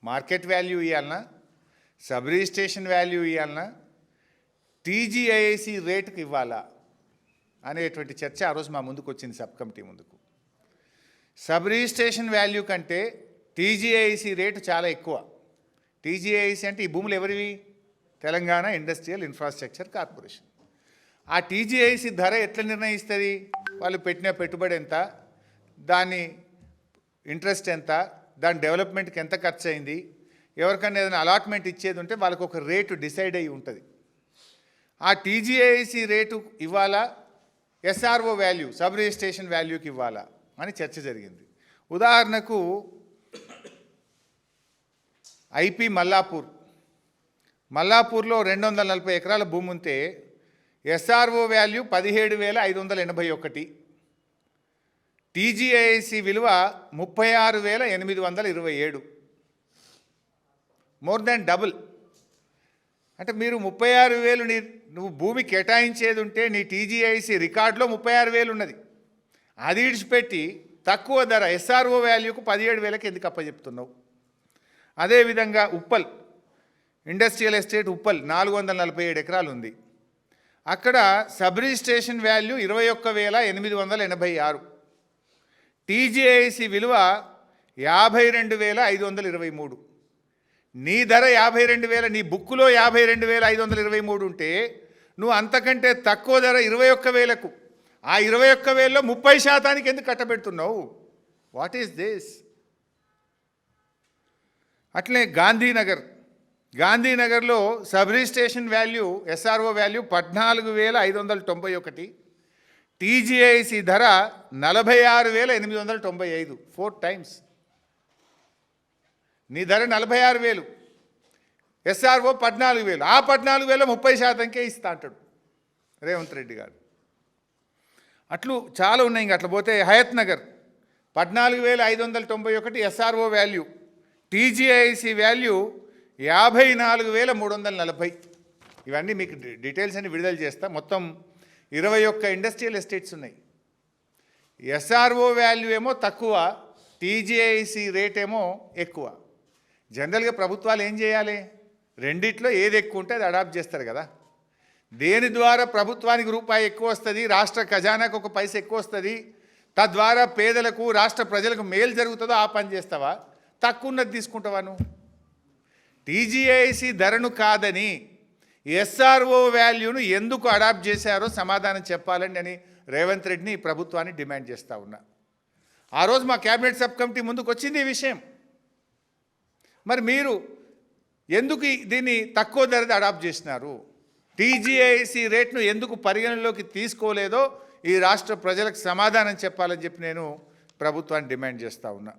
S1: మార్కెట్ వాల్యూ ఇవ్వాలన్నా, సబ్ రిజిస్ట్రేషన్ వాల్యూ ఇవ్వాలన్నా, టీజీఐసి రేటుకి ఇవ్వాలా అనేటువంటి చర్చ ఆ రోజు మా ముందుకు వచ్చింది సబ్ కమిటీ ముందుకు. సబ్ రిజిస్ట్రేషన్ వాల్యూ కంటే టీజీఐసి రేటు చాలా ఎక్కువ. టీజీఐసి అంటే ఈ భూములు ఎవరివి? Telangana industrial infrastructure corporation. ఆ టీజీఐసి ధర ఎట్లా నిర్ణయిస్తుంది? వాళ్ళు పెట్టిన పెట్టుబడి ఎంత, దాని ఇంట్రెస్ట్ ఎంత, దాని డెవలప్మెంట్కి ఎంత ఖర్చు అయింది, ఎవరికైనా ఏదైనా అలాట్మెంట్ ఇచ్చేది ఉంటే వాళ్ళకు ఒక రేటు డిసైడ్ అయ్యి ఉంటుంది. ఆ టీజీఐసి రేటు ఇవ్వాలా, ఎస్ఆర్ఓ వాల్యూ, సబ్ రిజిస్ట్రేషన్ వాల్యూకి ఇవ్వాలా అని చర్చ జరిగింది. ఉదాహరణకు ఐపీ మల్లాపూర్లో 240 ఎకరాల భూమి ఉంటే ఎస్ఆర్ఓ వాల్యూ 17,581, టీజీఐసి విలువ 36,827, మోర్ దాన్ డబుల్. అంటే మీరు 36,000 నువ్వు భూమి కేటాయించేది ఉంటే నీ టీజీఐసి రికార్డులో 36,000 ఉన్నది. అది ఇడిచిపెట్టి తక్కువ ధర ఎస్ఆర్ఓ వాల్యూకు 17,000కి ఎందుకు అప్పచెప్తున్నావు? అదేవిధంగా ఉప్పల్ ఇండస్ట్రియల్ ఎస్టేట్ ఉప్పల్ 447 ఎకరాలు ఉంది. అక్కడ సబ్ రిజిస్ట్రేషన్ వాల్యూ 21,886, టీజీఐసి విలువ 52,523. నీ ధర 52,000, నీ బుక్కులో 52,523 ఉంటే నువ్వు అంతకంటే తక్కువ ధర 21,000కు, ఆ 21,000లో 30% ఎందుకు కట్టబెడుతున్నావు? What is this? అట్లే గాంధీనగర్లో sub registration value SRO value 14,591, TGIC ధర 46,895, 4 టైమ్స్. నీ ధర 46,000, ఎస్ఆర్ఓ 14,000, ఆ 14,000 30%కే ఇస్తా అంటాడు రేవంత్ రెడ్డి గారు. అట్లు చాలా ఉన్నాయి. ఇంకా అట్లా పోతే Hayat Nagar 14,591 SRO value, TGIC value 54,340. ఇవన్నీ మీకు డీటెయిల్స్ అన్ని విడుదల చేస్తా. మొత్తం 21 ఇండస్ట్రియల్ ఎస్టేట్స్ ఉన్నాయి. ఎస్ఆర్ఓ వాల్యూ ఏమో తక్కువ, టీజీఐసి రేట్ ఏమో ఎక్కువ. జనరల్గా ప్రభుత్వాలు ఏం చేయాలి? రెండిట్లో ఏది ఎక్కువ ఉంటే అది అడాప్ట్ చేస్తారు కదా. దేని ద్వారా ప్రభుత్వానికి రూపాయి ఎక్కువ వస్తుంది, రాష్ట్ర ఖజానాకు ఒక పైసా ఎక్కువ వస్తుంది, తద్వారా పేదలకు రాష్ట్ర ప్రజలకు మేలు జరుగుతుందో ఆ పని చేస్తావా? తక్కువ ఉన్నది తీసుకుంటావా నువ్వు? టీజీఐసి ధరను కాదని ఎస్ఆర్ఓ వాల్యూను ఎందుకు అడాప్ట్ చేశారో సమాధానం చెప్పాలని నేను రేవంత్ రెడ్డిని ఈ ప్రభుత్వాన్ని డిమాండ్ చేస్తూ ఉన్నా. ఆ రోజు మా క్యాబినెట్ సబ్ కమిటీ ముందుకు వచ్చింది ఈ విషయం. మరి మీరు ఎందుకు దీన్ని తక్కువ ధరది అడాప్ట్ చేసినారు? టీజీఐసి రేట్ను ఎందుకు పరిగణనలోకి తీసుకోలేదో ఈ రాష్ట్ర ప్రజలకు సమాధానం చెప్పాలని చెప్పి నేను ప్రభుత్వాన్ని డిమాండ్ చేస్తూ ఉన్నా.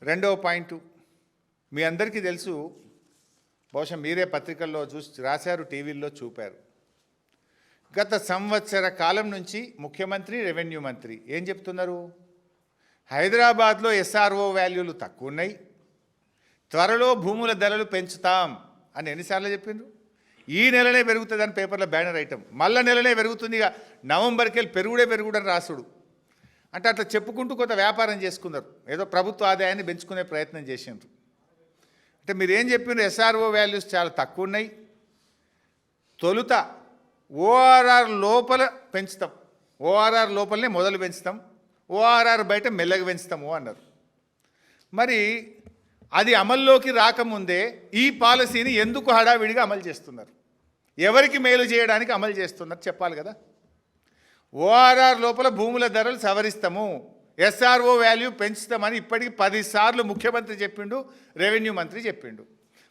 S1: రెండవ పాయింట్ మీ అందరికీ తెలుసు, బహుశా మీరే పత్రికల్లో చూసి రాశారు, టీవీల్లో చూపారు. గత సంవత్సర కాలం నుంచి ముఖ్యమంత్రి, రెవెన్యూ మంత్రి ఏం చెప్తున్నారు? హైదరాబాద్లో ఎస్ఆర్ఓ వాల్యూలు తక్కువ ఉన్నాయి, త్వరలో భూముల ధరలు పెంచుతాం అని ఎన్నిసార్లు చెప్పిండ్రు? ఈ నెలనే పెరుగుతుందని పేపర్లో బ్యానర్ ఐటమ్, మళ్ళా నెలనే పెరుగుతుంది, ఇక నవంబర్కి వెళ్ళి పెరుగుడని రాసుడు. అంటే అట్లా చెప్పుకుంటూ కొంత వ్యాపారం చేసుకున్నారు, ఏదో ప్రభుత్వ ఆదాయాన్ని పెంచుకునే ప్రయత్నం చేసిండ్రు. అంటే మీరు ఏం చెప్పిండ్రు? ఎస్ఆర్ఓ వాల్యూస్ చాలా తక్కువ ఉన్నాయి, తొలుత ఓఆర్ఆర్ లోపల పెంచుతాం, ఓఆర్ఆర్ లోపలనే మొదలు పెంచుతాం, ఓఆర్ఆర్ బయట మెల్లగా పెంచుతాము అన్నారు. మరి అది అమల్లోకి రాకముందే ఈ పాలసీని ఎందుకు హడావిడిగా అమలు చేస్తున్నారు? ఎవరికి మేలు చేయడానికి అమలు చేస్తున్నారు చెప్పాలి కదా. ఓఆర్ఆర్ లోపల భూముల ధరలు సవరిస్తాము, ఎస్ఆర్ఓ వాల్యూ పెంచుతామని ఇప్పటికి 10 సార్లు ముఖ్యమంత్రి చెప్పిండు, రెవెన్యూ మంత్రి చెప్పిండు.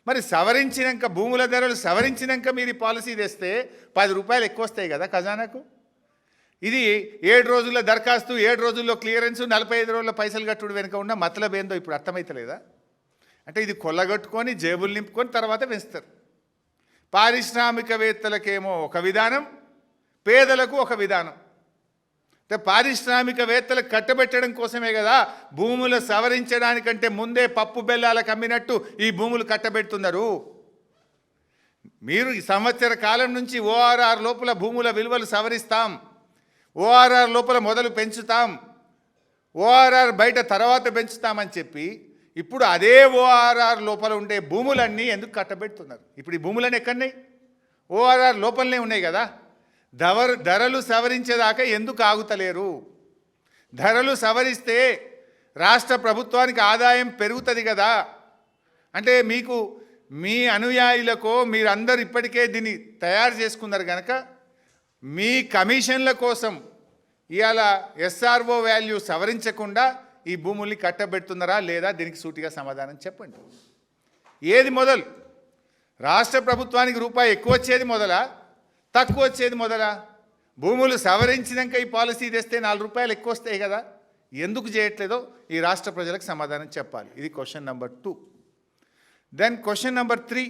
S1: మరి సవరించినాక, భూముల ధరలు సవరించినాక మీరు ఈ పాలసీ తెస్తే 10 రూపాయలు ఎక్కువ వస్తాయి కదా ఖజానాకు. ఇది 7 రోజుల్లో దరఖాస్తు, 7 రోజుల్లో క్లియరెన్స్, 45 రోజుల పైసలు కట్టుడు వెనుక ఉన్న మతలబ్ ఏందో ఇప్పుడు అర్థమవుతలేదా? అంటే ఇది కొల్లగొట్టుకొని జేబులు నింపుకొని తర్వాత పెంచుతారు. పారిశ్రామికవేత్తలకేమో ఒక విధానం, పేదలకు ఒక విధానం. అంటే పారిశ్రామికవేత్తలకు కట్టబెట్టడం కోసమే కదా భూములు సవరించడానికంటే ముందే పప్పు బెల్లాలకు అమ్మినట్టు ఈ భూములు కట్టబెడుతున్నారు. మీరు ఈ సంవత్సర కాలం నుంచి ఓఆర్ఆర్ లోపల భూముల విలువలు సవరిస్తాం, ఓఆర్ఆర్ లోపల మొదలు పెంచుతాం, ఓఆర్ఆర్ బయట తర్వాత పెంచుతామని చెప్పి ఇప్పుడు అదే ఓఆర్ఆర్ లోపల ఉండే భూములన్నీ ఎందుకు కట్టబెడుతున్నారు? ఇప్పుడు ఈ భూములన్నీ ఎక్కడున్నాయి? ఓఆర్ఆర్ లోపలనే ఉన్నాయి కదా. ధరలు సవరించేదాకా ఎందుకు ఆగుతలేరు? ధరలు సవరిస్తే రాష్ట్ర ప్రభుత్వానికి ఆదాయం పెరుగుతుంది కదా. అంటే మీకు మీ అనుయాయులకో మీరందరూ ఇప్పటికే దీన్ని తయారు చేసుకున్నారు కనుక మీ కమిషన్ల కోసం ఇవాళ ఎస్ఆర్ఓ వాల్యూ సవరించకుండా ఈ భూముల్ని కట్టబెడుతున్నారా లేదా? దీనికి సూటిగా సమాధానం చెప్పండి. ఏది మొదలు? రాష్ట్ర ప్రభుత్వానికి రూపాయి ఎక్కువ వచ్చేది మొదలా, తక్కువ వచ్చేది మొదలా? భూములు సవరించినాక ఈ పాలసీ తెస్తే 4 రూపాయలు ఎక్కువ వస్తాయి కదా. ఎందుకు చేయట్లేదో ఈ రాష్ట్ర ప్రజలకు సమాధానం చెప్పాలి. ఇది question number 2. Then question number 3,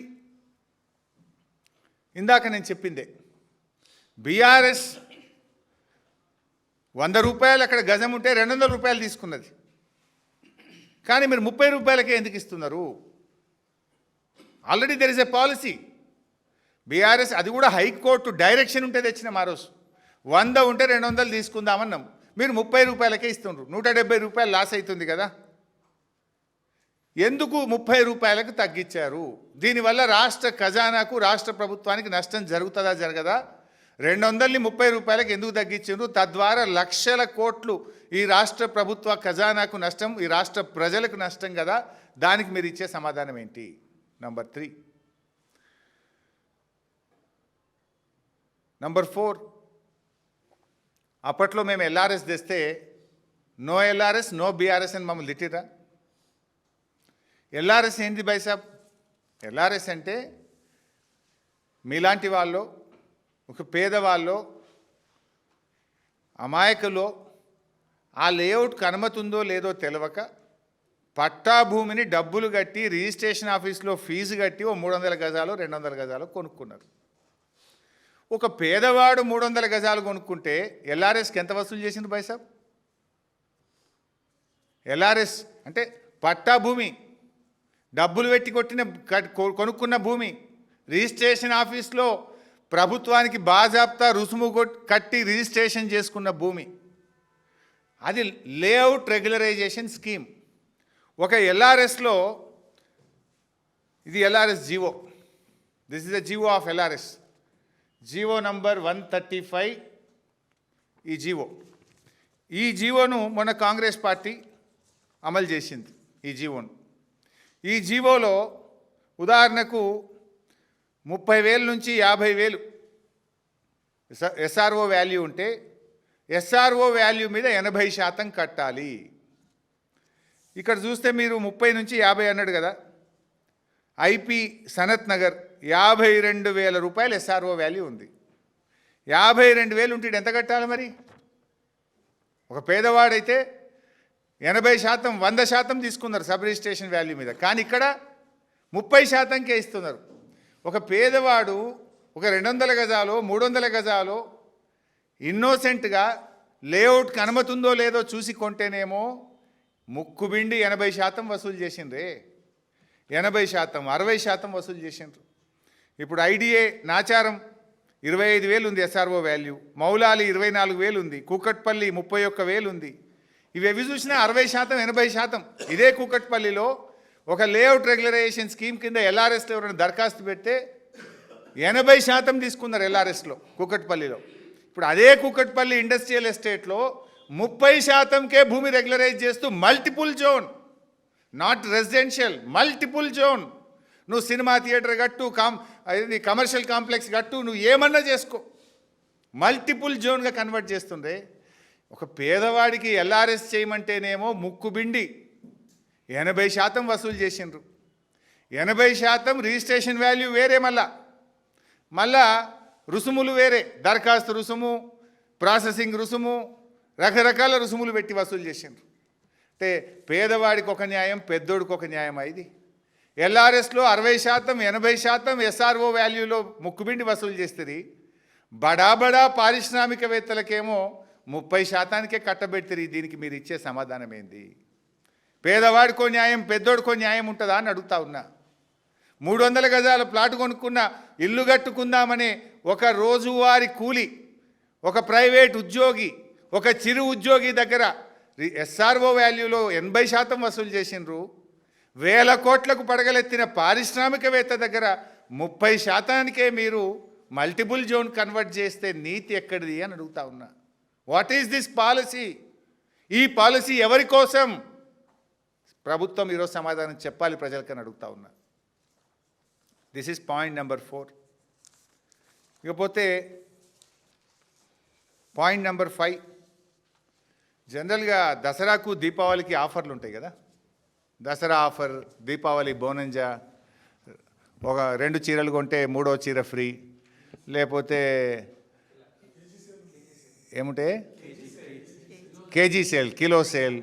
S1: ఇందాక నేను చెప్పిందే, బీఆర్ఎస్ రూపాయలు అక్కడ గజం ఉంటే 200 రూపాయలు తీసుకున్నది. కానీ మీరు 30 రూపాయలకే ఎందుకు ఇస్తున్నారు? Already there is a policy. BRS అది కూడా హైకోర్టు డైరెక్షన్ ఉంటే తెచ్చినాం ఆ రోజు. 100 ఉంటే 200 తీసుకుందామన్నాం. మీరు 30 రూపాయలకే ఇస్తున్నారు. 170 రూపాయలు లాస్ అవుతుంది కదా. ఎందుకు 30 రూపాయలకు తగ్గించారు? దీనివల్ల రాష్ట్ర ఖజానాకు, రాష్ట్ర ప్రభుత్వానికి నష్టం జరుగుతుందా జరగదా? 200ని 30 రూపాయలకు ఎందుకు తగ్గించారు? తద్వారా లక్షల కోట్లు ఈ రాష్ట్ర ప్రభుత్వ ఖజానాకు నష్టం, ఈ రాష్ట్ర ప్రజలకు నష్టం కదా. దానికి మీరు ఇచ్చే సమాధానం ఏంటి? నంబర్ 3. నంబర్ 4, అప్పట్లో మేము ఎల్ఆర్ఎస్ తెస్తే నో ఎల్ఆర్ఎస్ నో బీఆర్ఎస్ అని మమ్మల్ని తిట్టిరా. ఎల్ఆర్ఎస్ ఏంటి బై సాబ్? ఎల్ఆర్ఎస్ అంటే మీలాంటి వాళ్ళు, ఒక పేదవాళ్ళు, అమాయకులో ఆ లేఅవుట్కి అనుమతి ఉందో లేదో తెలియక పట్టా భూమిని డబ్బులు కట్టి రిజిస్ట్రేషన్ ఆఫీస్లో ఫీజు కట్టి ఓ 300 గజాలు 200 గజాలు కొనుక్కున్నారు. ఒక పేదవాడు 300 గజాలు కొనుక్కుంటే ఎల్ఆర్ఎస్కి ఎంత వసూలు చేసింది బై సాబ్? ఎల్ఆర్ఎస్ అంటే పట్టా భూమి, డబ్బులు పెట్టి కొనుక్కున్న భూమి, రిజిస్ట్రేషన్ ఆఫీస్లో ప్రభుత్వానికి బాజాప్తా రుసుము కట్టి రిజిస్ట్రేషన్ చేసుకున్న భూమి, అది లేఅవుట్ రెగ్యులరైజేషన్ స్కీమ్. ఒక ఎల్ఆర్ఎస్లో, ఇది LRS GO, this is the GO of LRS, GO number 135. ఈ జీవోను మొన్న కాంగ్రెస్ పార్టీ అమలు చేసింది. ఈ జీవోలో ఉదాహరణకు 30,000 నుంచి 50,000 ఎస్ఆర్ఓ వాల్యూ ఉంటే ఎస్ఆర్ఓ వాల్యూ మీద 80% కట్టాలి. ఇక్కడ చూస్తే మీరు 30 నుంచి 50 అన్నాడు కదా. ఐపీ సనత్ నగర్ 52,000 రూపాయలు ఎస్ఆర్ఓ వాల్యూ ఉంది. 52,000 ఉంటే ఎంత కట్టాలి మరి? ఒక పేదవాడైతే 80%, 100% తీసుకున్నారు సబ్ రిజిస్ట్రేషన్ వాల్యూ మీద. కానీ ఇక్కడ 30%కే ఇస్తున్నారు. ఒక పేదవాడు ఒక 200 గజాలు 300 గజాలు ఇన్నోసెంట్గా లేఅవుట్కి అనుమతి ఉందో లేదో చూసి కొంటేనేమో ముక్కుబిండి 80% వసూలు చేసిండ్రే. 80%, 60% వసూలు చేసిండ్రు. ఇప్పుడు ఐడిఏ నాచారం 25,000 ఉంది ఎస్ఆర్ఓ వాల్యూ, మౌలాలి 24,000 ఉంది, కూకట్పల్లి 31,000 ఉంది. ఇవి చూసినా 60%, 80%. ఇదే కూకట్పల్లిలో ఒక లేఅవుట్ రెగ్యులరైజేషన్ స్కీమ్ కింద ఎల్ఆర్ఎస్లో ఎవరైనా దరఖాస్తు పెడితే 80% తీసుకున్నారు ఎల్ఆర్ఎస్లో కూకట్పల్లిలో. ఇప్పుడు అదే కూకట్పల్లి ఇండస్ట్రియల్ ఎస్టేట్లో 30%కే భూమి రెగ్యులరైజ్ చేస్తూ multiple zone, not residential, multiple zone. నువ్వు సినిమా థియేటర్ కట్టు, కమర్షియల్ కాంప్లెక్స్ కట్టు, నువ్వు ఏమన్నా చేసుకో, మల్టిపుల్ జోన్గా కన్వర్ట్ చేస్తుండే. ఒక పేదవాడికి ఎల్ఆర్ఎస్ చేయమంటేనేమో ముక్కుబిండి 80% వసూలు చేసిండ్రు. 80% రిజిస్ట్రేషన్ వాల్యూ వేరే, మళ్ళా రుసుములు వేరే, దరఖాస్తు రుసుము, ప్రాసెసింగ్ రుసుము, రకరకాల రుసుములు పెట్టి వసూలు చేసిండ్రు. అంటే పేదవాడికి ఒక న్యాయం, పెద్దోడికి ఒక న్యాయం. ఇది ఎల్ఆర్ఎస్లో 60%, 80% ఎస్ఆర్ఓ వాల్యూలో ముక్కుబిండి వసూలు చేస్తుంది. బడా పారిశ్రామికవేత్తలకేమో 30%కే కట్టబెడుతుంది. దీనికి మీరు ఇచ్చే సమాధానం ఏంది? పేదవాడికో న్యాయం, పెద్దోడికో న్యాయం ఉంటుందా అని అడుగుతా ఉన్నా. 300 గజాల ప్లాట్ కొనుక్కున్న, ఇల్లు కట్టుకుందామనే ఒక రోజువారి కూలి, ఒక ప్రైవేట్ ఉద్యోగి, ఒక చిరు ఉద్యోగి దగ్గర ఎస్ఆర్ఓ వాల్యూలో 80% వసూలు చేసిండ్రు. 1,000 కోట్లకు పడగలెత్తిన పారిశ్రామికవేత్త దగ్గర 30%కే మీరు మల్టిపుల్ జోన్ కన్వర్ట్ చేస్తే నీతి ఎక్కడిది అని అడుగుతా ఉన్నా. What is this policy? ఈ పాలసీ ఎవరి కోసం? ప్రభుత్వం ఈరోజు సమాధానం చెప్పాలి ప్రజలకని అడుగుతా ఉన్నా. This is point number 4. ఇకపోతే పాయింట్ నెంబర్ 5. జనరల్గా దసరాకు దీపావళికి ఆఫర్లు ఉంటాయి కదా. దసరా ఆఫర్, దీపావళి బోనంజా, ఒక 2 చీరలు కొంటే 3వ చీర ఫ్రీ, లేకపోతే ఏముంటే కేజీ సేల్, కిలో సేల్.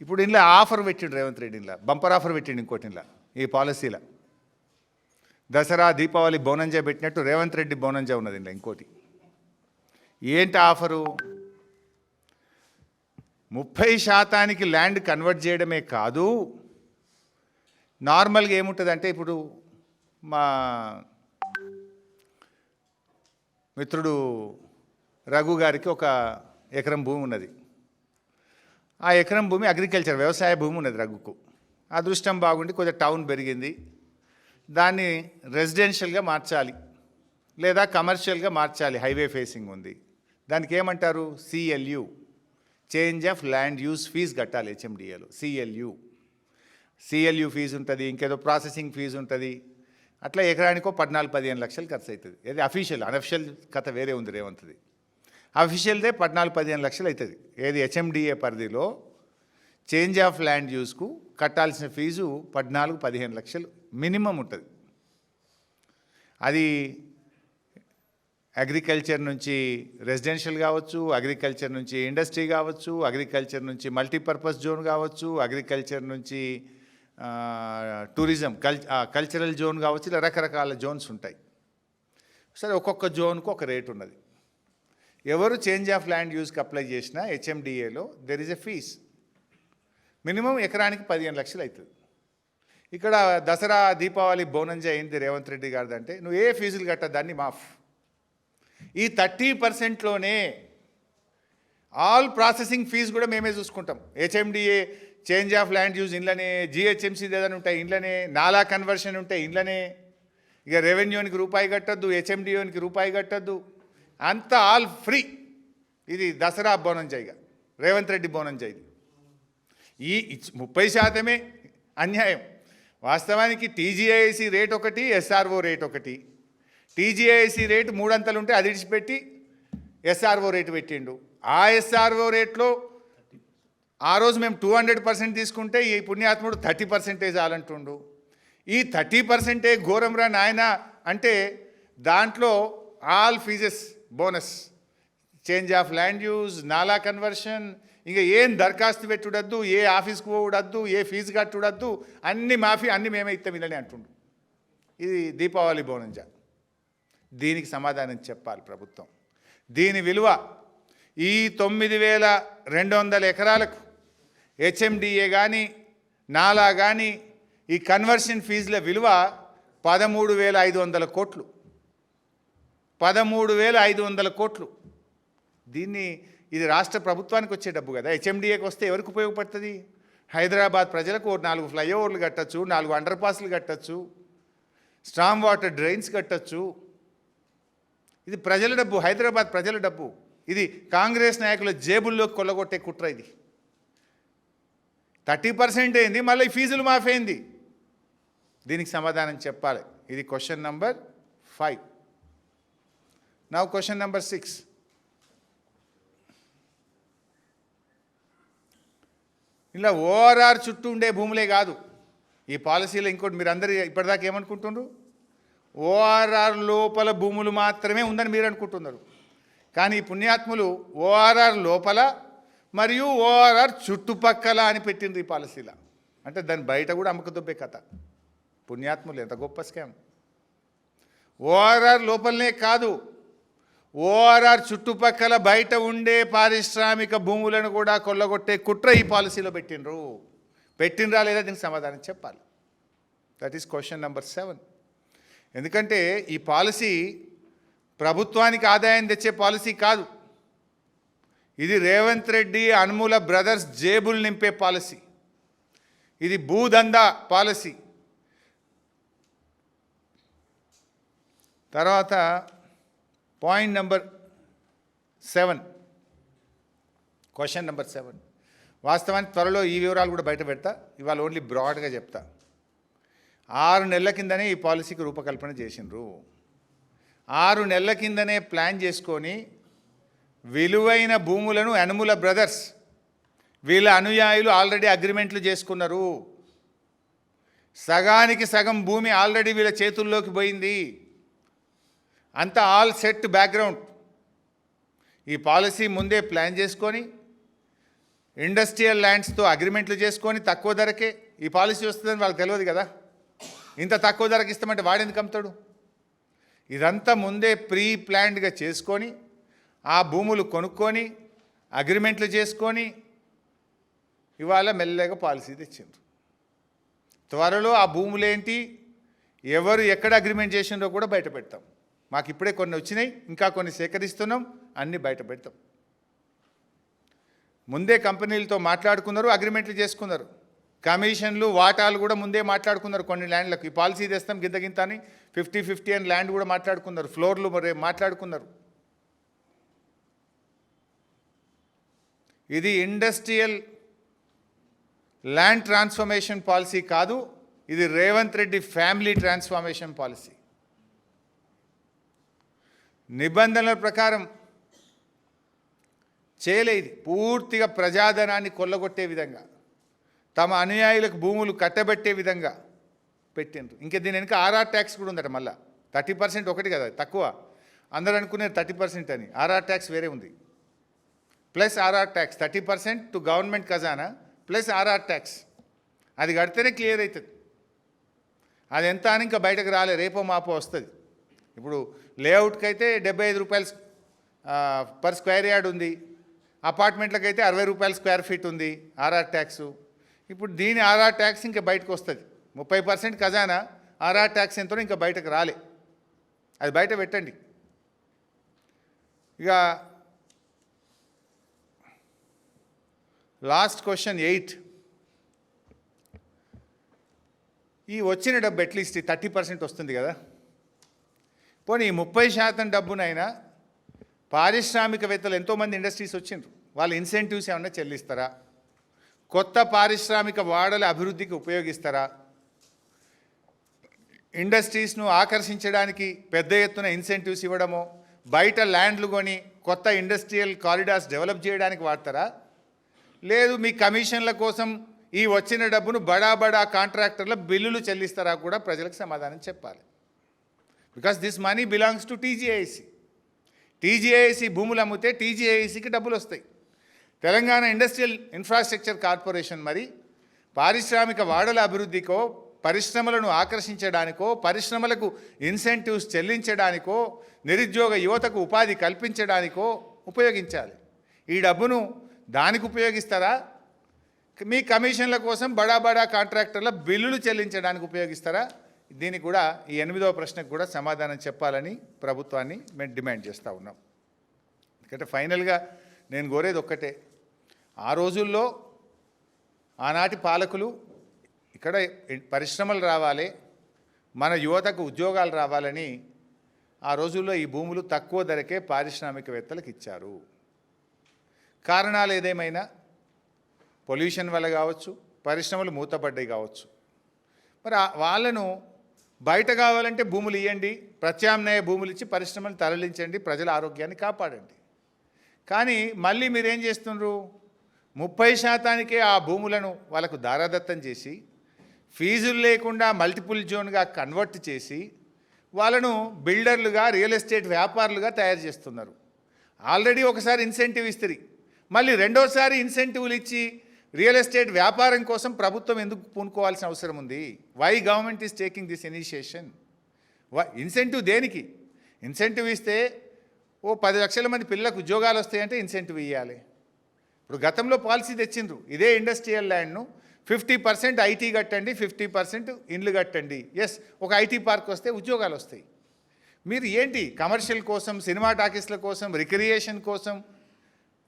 S1: ఇప్పుడు ఇంట్లో ఆఫర్ పెట్టిండు రేవంత్ రెడ్డి, ఇంట్లో బంపర్ ఆఫర్ పెట్టిండు. ఇంకోటి ఇంట్లో ఈ పాలసీలో దసరా దీపావళి బోనంజా పెట్టినట్టు రేవంత్ రెడ్డి బోనంజా ఉన్నది ఇంట్లో. ఇంకోటి ఏంటి ఆఫరు? 30% ల్యాండ్ కన్వర్ట్ చేయడమే కాదు, నార్మల్గా ఏముంటుందంటే ఇప్పుడు మా మిత్రుడు రఘు గారికి 1 ఎకరం భూమి ఉన్నది. ఆ ఎకరం భూమి అగ్రికల్చర్ వ్యవసాయ భూమి ఉన్నది రఘుకు. అదృష్టం బాగుండి కొద్దిగా టౌన్ పెరిగింది, దాన్ని రెసిడెన్షియల్గా మార్చాలి లేదా కమర్షియల్గా మార్చాలి, హైవే ఫేసింగ్ ఉంది. దానికి ఏమంటారు? CLU, change of land use fee కట్టాలి హెచ్ఎండిఏలో. సిఎల్యు ఫీజు ఉంటుంది, ఇంకేదో ప్రాసెసింగ్ ఫీజు ఉంటుంది. అట్లా ఎకరానికో 14-15 లక్షలు ఖర్చు అవుతుంది. ఏది అఫీషియల్, అనఫిషియల్ కథ వేరే ఉంది రేవంత్ది. అఫీషియల్దే 14-15 లక్షలు అవుతుంది. ఏది హెచ్ఎండిఏ పరిధిలో చేంజ్ ఆఫ్ ల్యాండ్ యూస్కు కట్టాల్సిన ఫీజు 14-15 లక్షలు మినిమం ఉంటుంది. అది అగ్రికల్చర్ నుంచి రెసిడెన్షియల్ కావచ్చు, అగ్రికల్చర్ నుంచి ఇండస్ట్రీ కావచ్చు, అగ్రికల్చర్ నుంచి మల్టీపర్పస్ జోన్ కావచ్చు, అగ్రికల్చర్ నుంచి టూరిజం కల్చరల్ జోన్ కావచ్చు. ఇలా రకరకాల జోన్స్ ఉంటాయి. సరే, ఒక్కొక్క జోన్కు ఒక రేట్ ఉన్నది. ఎవరు చేంజ్ ఆఫ్ ల్యాండ్ యూస్కి అప్లై చేసినా హెచ్ఎండిఏలో there is a fee. Minimum ఎకరానికి 15 లక్షలు అవుతుంది. ఇక్కడ దసరా దీపావళి బోనంజ అయింది రేవంత్ రెడ్డి గారిది అంటే నువ్వు ఏ ఫీజులు కట్టదాన్ని మాఫ్. ఈ 30%లోనే ఆల్ ప్రాసెసింగ్ ఫీజు కూడా మేమే చూసుకుంటాం. HMDA change of land use ఇంట్లోనే, జిహెచ్ఎంసీ ఏదైనా ఉంటాయి ఇంట్లోనే, నాలా కన్వర్షన్ ఉంటాయి ఇంట్లోనే. ఇక రెవెన్యూనికి రూపాయి కట్టద్దు, హెచ్ఎండిఓనికి రూపాయి కట్టద్దు, అంతా ఆల్ ఫ్రీ. ఇది దసరా బోనంజాయిగా రేవంత్ రెడ్డి బోనంజాయిది. ఈ 30% అన్యాయం. వాస్తవానికి టీజీఐసి రేట్ ఒకటి, ఎస్ఆర్ఓ రేట్ ఒకటి. టీజీఐసి రేటు 3 అంతలు ఉంటే అది ఇడిచిపెట్టి ఎస్ఆర్ఓ రేటు పెట్టిండు. ఆ ఎస్ఆర్ఓ రేట్లో ఆ రోజు మేము 200% తీసుకుంటే ఈ పుణ్యాత్ముడు 30% చాలంటుండు. ఈ 30% ఘోరంరా నాయన అంటే దాంట్లో all fees bonus, change of land use, నాలా కన్వర్షన్, ఇంకా ఏం దరఖాస్తు పెట్టుడద్దు, ఏ ఆఫీస్కి పోవడద్దు, ఏ ఫీజు కట్టుడద్దు, అన్ని మాఫీ, అన్ని మేమే ఇస్తాం ఇళ్ళని అంటుండు. ఇది దీపావళి బోనంజా. దీనికి సమాధానం చెప్పాలి ప్రభుత్వం. దీని విలువ ఈ 9,200 ఎకరాలకు హెచ్ఎండిఏ కానీ నాలా కానీ ఈ కన్వర్షన్ ఫీజుల విలువ 13,500 కోట్లు. 13,500 కోట్లు. ఇది రాష్ట్ర ప్రభుత్వానికి వచ్చే డబ్బు కదా. హెచ్ఎండిఏకి వస్తే ఎవరికి ఉపయోగపడుతుంది? హైదరాబాద్ ప్రజలకు 4 ఫ్లైఓవర్లు కట్టచ్చు, 4 అండర్ పాస్లు కట్టచ్చు, స్ట్రాంగ్ వాటర్ డ్రైన్స్ కట్టచ్చు. ఇది ప్రజల డబ్బు, హైదరాబాద్ ప్రజల డబ్బు. ఇది కాంగ్రెస్ నాయకుల జేబుల్లో కొల్లగొట్టే కుట్ర. ఇది 30% అయింది, మళ్ళీ ఫీజులు మాఫీ అయింది. దీనికి సమాధానం చెప్పాలి. ఇది question number 5. Now question number 6. ఇలా ఓఆర్ఆర్ చుట్టూ ఉండే భూములే కాదు ఈ పాలసీలో. ఇంకోటి మీరు అందరూ ఇప్పటిదాకా ఏమనుకుంటున్నారు? ఓఆర్ఆర్ లోపల భూములు మాత్రమే ఉందని మీరు అనుకుంటున్నారు. కానీ ఈ పుణ్యాత్ములు ఓఆర్ఆర్ లోపల మరియు ఓఆర్ఆర్ చుట్టుపక్కల అని పెట్టింది ఈ పాలసీలో. అంటే దాని బయట కూడా అమ్మకదొబ్బే కథ. పుణ్యాత్ములు ఎంత గొప్ప స్కామ్. ఓఆర్ఆర్ లోపలనే కాదు, ఓఆర్ఆర్ చుట్టుపక్కల బయట ఉండే పారిశ్రామిక భూములను కూడా కొల్లగొట్టే కుట్ర ఈ పాలసీలో పెట్టినరా లేదా దీనికి సమాధానం చెప్పాలి. That is question number 7. ఎందుకంటే ఈ పాలసీ ప్రభుత్వానికి ఆదాయం తెచ్చే పాలసీ కాదు. ఇది రేవంత్ రెడ్డి అనుముల బ్రదర్స్ జేబులు నింపే పాలసీ. ఇది భూదందా పాలసీ. తర్వాత పాయింట్ నెంబర్ 7, క్వశ్చన్ నెంబర్ 7. వాస్తవానికి త్వరలో ఈ వివరాలు కూడా బయట పెడతా. ఇవాళ ఓన్లీ బ్రాడ్గా చెప్తా. 6 నెలల కిందనే ఈ పాలసీకి రూపకల్పన చేసిండ్రు. 6 నెలల కిందనే ప్లాన్ చేసుకొని విలువైన భూములను అనుముల బ్రదర్స్ వీళ్ళ అనుయాయులు ఆల్రెడీ అగ్రిమెంట్లు చేసుకున్నారు. సగానికి సగం భూమి ఆల్రెడీ వీళ్ళ చేతుల్లోకి పోయింది. అంతా ఆల్ సెట్ బ్యాక్గ్రౌండ్. ఈ పాలసీ ముందే ప్లాన్ చేసుకొని ఇండస్ట్రియల్ ల్యాండ్స్తో అగ్రిమెంట్లు చేసుకొని తక్కువ ధరకే ఈ పాలసీ వస్తుందని వాళ్ళకి తెలియదు కదా. ఇంత తక్కువ ధరకు ఇస్తామంటే వాడెందుకు అమ్ముతాడు? ఇదంతా ముందే ప్రీ ప్లాన్డ్గా చేసుకొని ఆ భూములు కొనుక్కొని అగ్రిమెంట్లు చేసుకొని ఇవాళ మెల్లగా పాలసీ తెచ్చిండ్రు. త్వరలో ఆ భూములేంటి, ఎవరు ఎక్కడ అగ్రిమెంట్ చేసిండ్రో కూడా బయట పెడతాం. మాకు ఇప్పుడే కొన్ని వచ్చినాయి, ఇంకా కొన్ని సేకరిస్తున్నాం, అన్నీ బయట పెడతాం. ముందే కంపెనీలతో మాట్లాడుకున్నారు, అగ్రిమెంట్లు చేసుకున్నారు. కమిషన్లు వాటాలు కూడా ముందే మాట్లాడుకున్నారు. కొన్ని ల్యాండ్లకు ఈ పాలసీ తెస్తాం గింత అని 50-50 అని ల్యాండ్ కూడా మాట్లాడుకున్నారు. ఫ్లోర్లు మరి మాట్లాడుకున్నారు. ఇది ఇండస్ట్రియల్ ల్యాండ్ ట్రాన్స్ఫర్మేషన్ పాలసీ కాదు, ఇది Revanth Reddy family transformation policy. నిబంధనల ప్రకారం చేయలేదు, పూర్తిగా ప్రజాధనాన్ని కొల్లగొట్టే విధంగా, తమ అనుయాయులకు భూములు కట్టబెట్టే విధంగా పెట్టిండ్రు. ఇంకా దీని వెనుక ఆర్ఆర్ ట్యాక్స్ కూడా ఉందట. మళ్ళీ 30% ఒకటి కదా తక్కువ, అందరూ అనుకునేది 30% అని. ఆర్ఆర్ ట్యాక్స్ వేరే ఉంది, plus RR tax 30% to government ఖజానా ప్లస్ ఆర్ఆర్ ట్యాక్స్. అది కడితేనే క్లియర్ అవుతుంది. అది ఎంత అని ఇంకా బయటకు రాలే, రేపో మాపో వస్తుంది. ఇప్పుడు లేఅవుట్కి అయితే 75 రూపాయలు పర్ స్క్వేర్ యార్డ్ ఉంది, అపార్ట్మెంట్లకు అయితే 60 రూపాయలు స్క్వేర్ ఫీట్ ఉంది ఆర్ఆర్ ట్యాక్స్. ఇప్పుడు దీని ఆర్ఆర్ ట్యాక్స్ ఇంకా బయటకు వస్తుంది. 30% ఖజానా, ఆర్ఆర్ ట్యాక్స్ ఎంతో ఇంకా బయటకు రాలే, అది బయట పెట్టండి. ఇక లాస్ట్ క్వశ్చన్ 8. ఈ వచ్చిన డబ్బు అట్లీస్ట్ 30% వస్తుంది కదా, పోనీ ఈ 30% డబ్బునైనా పారిశ్రామికవేత్తలు ఎంతోమంది ఇండస్ట్రీస్ వచ్చిండ్రు, వాళ్ళు ఇన్సెంటివ్స్ ఏమన్నా చెల్లిస్తారా? కొత్త పారిశ్రామిక వాడల అభివృద్ధికి ఉపయోగిస్తారా? ఇండస్ట్రీస్ను ఆకర్షించడానికి పెద్ద ఎత్తున ఇన్సెంటివ్స్ ఇవ్వడమో, బయట ల్యాండ్లు కొని కొత్త ఇండస్ట్రియల్ కారిడార్స్ డెవలప్ చేయడానికి వాడతారా? లేదు మీ కమిషన్ల కోసం ఈ వచ్చిన డబ్బును బడా కాంట్రాక్టర్ల బిల్లులు చెల్లిస్తారా కూడా ప్రజలకు సమాధానం చెప్పాలి. Because this money belongs to TGIC. TGIC భూములు అమ్మితే టీజీఐసికి డబ్బులు వస్తాయి. తెలంగాణ ఇండస్ట్రియల్ ఇన్ఫ్రాస్ట్రక్చర్ కార్పొరేషన్ మరి పారిశ్రామిక వాడల అభివృద్ధికో, పరిశ్రమలను ఆకర్షించడానికో, పరిశ్రమలకు ఇన్సెంటివ్స్ చెల్లించడానికో, నిరుద్యోగ యువతకు ఉపాధి కల్పించడానికో ఉపయోగించాలి. ఈ డబ్బును దానికి ఉపయోగిస్తారా? మీ కమిషన్ల కోసం బడా కాంట్రాక్టర్ల బిల్లులు చెల్లించడానికి ఉపయోగిస్తారా? దీనికి కూడా ఈ 8వ ప్రశ్నకు కూడా సమాధానం చెప్పాలని ప్రభుత్వాన్ని మేము డిమాండ్ చేస్తూ ఉన్నాం. ఎందుకంటే ఫైనల్గా నేను కోరేది ఒక్కటే, ఆ రోజుల్లో ఆనాటి పాలకులు ఇక్కడ పరిశ్రమలు రావాలి, మన యువతకు ఉద్యోగాలు రావాలని ఆ రోజుల్లో ఈ భూములు తక్కువ ధరకే పారిశ్రామికవేత్తలకు ఇచ్చారు. కారణాలు ఏదేమైనా పొల్యూషన్ వల్ల కావచ్చు, పరిశ్రమలు మూతపడ్డాయి కావచ్చు. మరి వాళ్ళను బయట కావాలంటే భూములు ఇవ్వండి, ప్రత్యామ్నాయ భూములు ఇచ్చి పరిశ్రమలు తరలించండి, ప్రజల ఆరోగ్యాన్ని కాపాడండి. కానీ మళ్ళీ మీరేం చేస్తున్నారు? 30%కే ఆ భూములను వాళ్ళకు దారాదత్తం చేసి, ఫీజులు లేకుండా మల్టిపుల్ జోన్గా కన్వర్ట్ చేసి, వాళ్ళను బిల్డర్లుగా, రియల్ ఎస్టేట్ వ్యాపారులుగా తయారు చేస్తున్నారు. ఆల్రెడీ ఒకసారి ఇన్సెంటివ్ ఇస్తుంది, మళ్ళీ రెండోసారి ఇన్సెంటివ్లు ఇచ్చి రియల్ ఎస్టేట్ వ్యాపారం కోసం ప్రభుత్వం ఎందుకు పూనుకోవాల్సిన అవసరం ఉంది? Why government is taking this initiation? Incentive దేనికి? ఇన్సెంటివ్ ఇస్తే 10 లక్షల మంది పిల్లలకు ఉద్యోగాలు వస్తాయంటే ఇన్సెంటివ్ ఇవ్వాలి. ఇప్పుడు గతంలో పాలసీ తెచ్చిండ్రు, ఇదే ఇండస్ట్రియల్ ల్యాండ్ను 50% ఐటీ కట్టండి, 50% ఇండ్లు కట్టండి. ఎస్, ఒక ఐటీ పార్క్ వస్తే ఉద్యోగాలు వస్తాయి. మీరు ఏంటి కమర్షియల్ కోసం, సినిమా టాకీస్ల కోసం, రిక్రియేషన్ కోసం,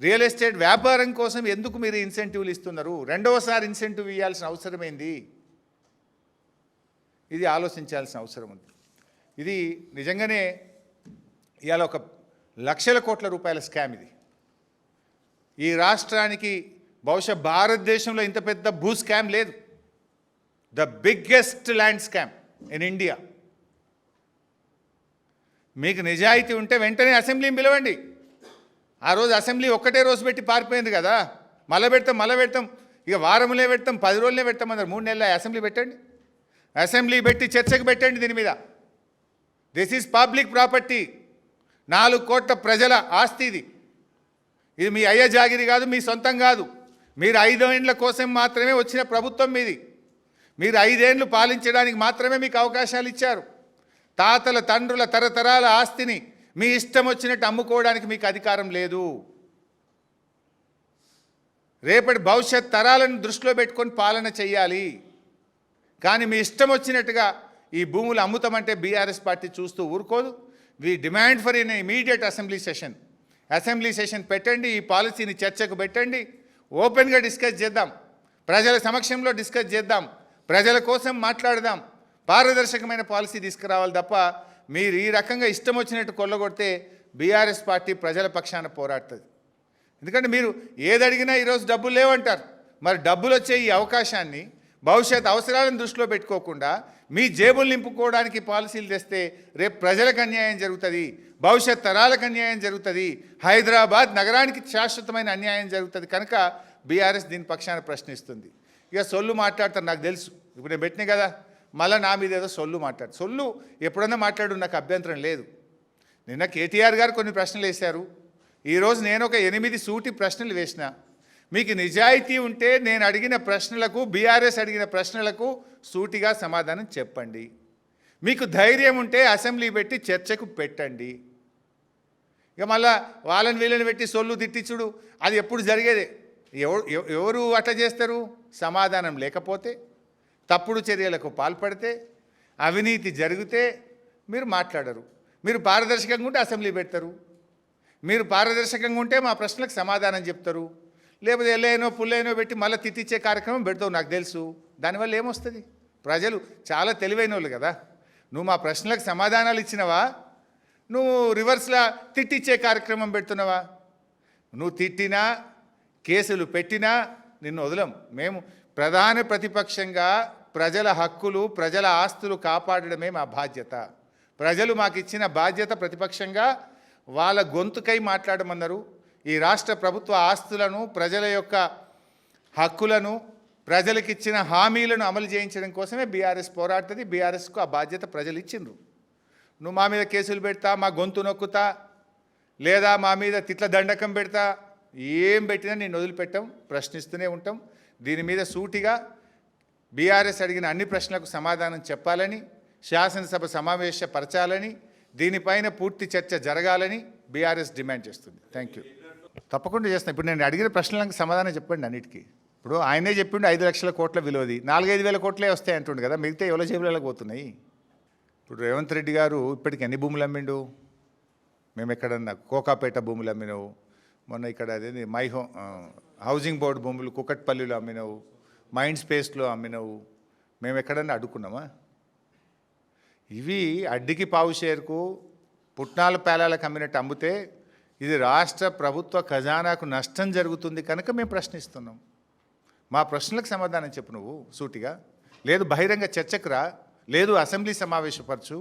S1: రియల్ ఎస్టేట్ వ్యాపారం కోసం ఎందుకు మీరు ఇన్సెంటివ్లు ఇస్తున్నారు? రెండవసారి ఇన్సెంటివ్ ఇవ్వాల్సిన అవసరం ఏంది? ఇది ఆలోచించాల్సిన అవసరం ఉంది. ఇది నిజంగానే ఇవాళ ఒక లక్షల కోట్ల రూపాయల స్కామ్ ఇది. ఈ రాష్ట్రానికి బహుశా భారతదేశంలో ఇంత పెద్ద భూ స్కామ్ లేదు. The biggest land scam in India. మీకు నిజాయితీ ఉంటే వెంటనే అసెంబ్లీని పిలవండి. ఆ రోజు అసెంబ్లీ ఒక్కటే రోజు పెట్టి పారిపోయింది కదా, మళ్ళీ పెడతాం, ఇక వారంలో పెడతాం, 10 రోజులే పెడతాం అన్నారు. 3 నెలల అసెంబ్లీ పెట్టండి, అసెంబ్లీ పెట్టి చర్చకు పెట్టండి దీని మీద. దిస్ ఈజ్ పబ్లిక్ ప్రాపర్టీ, 4 కోట్ల ప్రజల ఆస్తి ఇది. ఇది మీ అయ్య జాగిరి కాదు, మీ సొంతం కాదు. మీరు 5 ఏళ్ల కోసం మాత్రమే వచ్చిన ప్రభుత్వం మీది. మీరు 5 ఏళ్ళు పాలించడానికి మాత్రమే మీకు అవకాశాలు ఇచ్చారు. తాతల తండ్రుల తరతరాల ఆస్తిని మీ ఇష్టం వచ్చినట్టు అమ్ముకోవడానికి మీకు అధికారం లేదు. రేపటి భవిష్యత్ తరాలను దృష్టిలో పెట్టుకొని పాలన చేయాలి. కానీ మీ ఇష్టం వచ్చినట్టుగా ఈ భూములు అమ్ముతామంటే బీఆర్ఎస్ పార్టీ చూస్తూ ఊరుకోదు. We demand for in immediate assembly session పెట్టండి, ఈ పాలసీని చర్చకు పెట్టండి, ఓపెన్గా డిస్కస్ చేద్దాం, ప్రజల సమక్షంలో డిస్కస్ చేద్దాం, ప్రజల కోసం మాట్లాడదాం, పారదర్శకమైన పాలసీ తీసుకురావాలి తప్ప మీరు ఈ రకంగా ఇష్టం వచ్చినట్టు కొల్లగొడితే బీఆర్ఎస్ పార్టీ ప్రజల పక్షాన పోరాడుతుంది. ఎందుకంటే మీరు ఏదడిగినా ఈరోజు డబ్బులు లేవంటారు. మరి డబ్బులు వచ్చే ఈ అవకాశాన్ని భవిష్యత్ అవసరాలను దృష్టిలో పెట్టుకోకుండా మీ జేబులు నింపుకోవడానికి పాలసీలు తెస్తే రేపు ప్రజలకు అన్యాయం జరుగుతుంది, భవిష్యత్ తరాలకు అన్యాయం జరుగుతుంది, హైదరాబాద్ నగరానికి శాశ్వతమైన అన్యాయం జరుగుతుంది. కనుక బీఆర్ఎస్ దీని పక్షాన ప్రశ్నిస్తుంది. ఇక సొల్లు మాట్లాడతారు, నాకు తెలుసు. ఇప్పుడు నేను పెట్టినా కదా, మళ్ళీ నా మీద ఏదో సొల్లు ఎప్పుడన్నా మాట్లాడు, నాకు అభ్యంతరం లేదు. నిన్న కేటీఆర్ గారు కొన్ని ప్రశ్నలు వేశారు, ఈరోజు నేను ఒక 8 సూటి ప్రశ్నలు వేసిన. మీకు నిజాయితీ ఉంటే నేను అడిగిన ప్రశ్నలకు, బీఆర్ఎస్ అడిగిన ప్రశ్నలకు సూటిగా సమాధానం చెప్పండి. మీకు ధైర్యం ఉంటే అసెంబ్లీ పెట్టి చర్చకు పెట్టండి. ఇక మళ్ళా వాళ్ళని వీళ్ళని పెట్టి సొల్లు తిట్టించుడు అది ఎప్పుడు జరిగేదే. ఎవరు అట్లా చేస్తారు? సమాధానం లేకపోతే, తప్పుడు చర్యలకు పాల్పడితే, అవినీతి జరిగితే మీరు మాట్లాడరు. మీరు పారదర్శకంగా ఉంటే అసెంబ్లీ పెడతారు, మీరు పారదర్శకంగా ఉంటే మా ప్రశ్నలకు సమాధానం చెప్తారు. లేకపోతే ఎల్లైనో పుల్లైనో పెట్టి మళ్ళీ తిట్టించే కార్యక్రమం పెడతావు, నాకు తెలుసు. దానివల్ల ఏమొస్తుంది? ప్రజలు చాలా తెలివైన వాళ్ళు కదా. నువ్వు మా ప్రశ్నలకు సమాధానాలు ఇచ్చినవా, నువ్వు రివర్స్లా తిట్టించే కార్యక్రమం పెడుతున్నావా? నువ్వు తిట్టినా, కేసులు పెట్టినా నిన్ను వదలం. మేము ప్రధాన ప్రతిపక్షంగా ప్రజల హక్కులు, ప్రజల ఆస్తులు కాపాడడమే మా బాధ్యత. ప్రజలు మాకు ఇచ్చిన బాధ్యత. ప్రతిపక్షంగా వాళ్ళ గొంతుకై మాట్లాడమన్నారు. ఈ రాష్ట్ర ప్రభుత్వ ఆస్తులను, ప్రజల యొక్క హక్కులను, ప్రజలకిచ్చిన హామీలను అమలు చేయించడం కోసమే బీఆర్ఎస్ పోరాడుతుంది. బీఆర్ఎస్కు ఆ బాధ్యత ప్రజలు ఇచ్చిండ్రు. నువ్వు మా మీద కేసులు పెడతా, మా గొంతు నొక్కుతా, లేదా మా మీద తిట్ల దండకం పెడతా, ఏం పెట్టినా నేను వదిలిపెట్టాం, ప్రశ్నిస్తూనే ఉంటాం. దీని మీద సూటిగా బీఆర్ఎస్ అడిగిన అన్ని ప్రశ్నలకు సమాధానం చెప్పాలని, శాసనసభ సమావేశపరచాలని, దీనిపైన పూర్తి చర్చ జరగాలని బీఆర్ఎస్ డిమాండ్ చేస్తుంది. Thank you. తప్పకుండా చేస్తాను. ఇప్పుడు నేను అడిగిన ప్రశ్నలకు సమాధానం చెప్పండి అన్నిటికీ. ఇప్పుడు ఆయనే చెప్పిండు 5 లక్షల కోట్ల విలువది, 4-5 వేల కోట్లే వస్తాయి అంటుండు కదా, మిగతా ఎవరో జేబులకు పోతున్నాయి. ఇప్పుడు రేవంత్ రెడ్డి గారు ఇప్పటికి ఎన్ని భూములు అమ్మిండు? మేము ఎక్కడన్నా కోకాపేట భూములు అమ్మినావు, మొన్న ఇక్కడ అదేది హౌసింగ్ బోర్డు భూములు కుకట్పల్లిలో అమ్మినావు, మైండ్ స్పేస్లో అమ్మినావు. మేము ఎక్కడన్నా అడ్డుకున్నామా? ఇవి అడ్డికి పావు షేర్కు, పుట్నాల పేలాలకు అమ్మినట్టు అమ్మితే ఇది రాష్ట్ర ప్రభుత్వ ఖజానాకు నష్టం జరుగుతుంది. కనుక మేము ప్రశ్నిస్తున్నాం. మా ప్రశ్నలకు సమాధానం చెప్పు నువ్వు సూటిగా. లేదు బహిరంగ చర్చకు రా, లేదు అసెంబ్లీ సమావేశపరచు.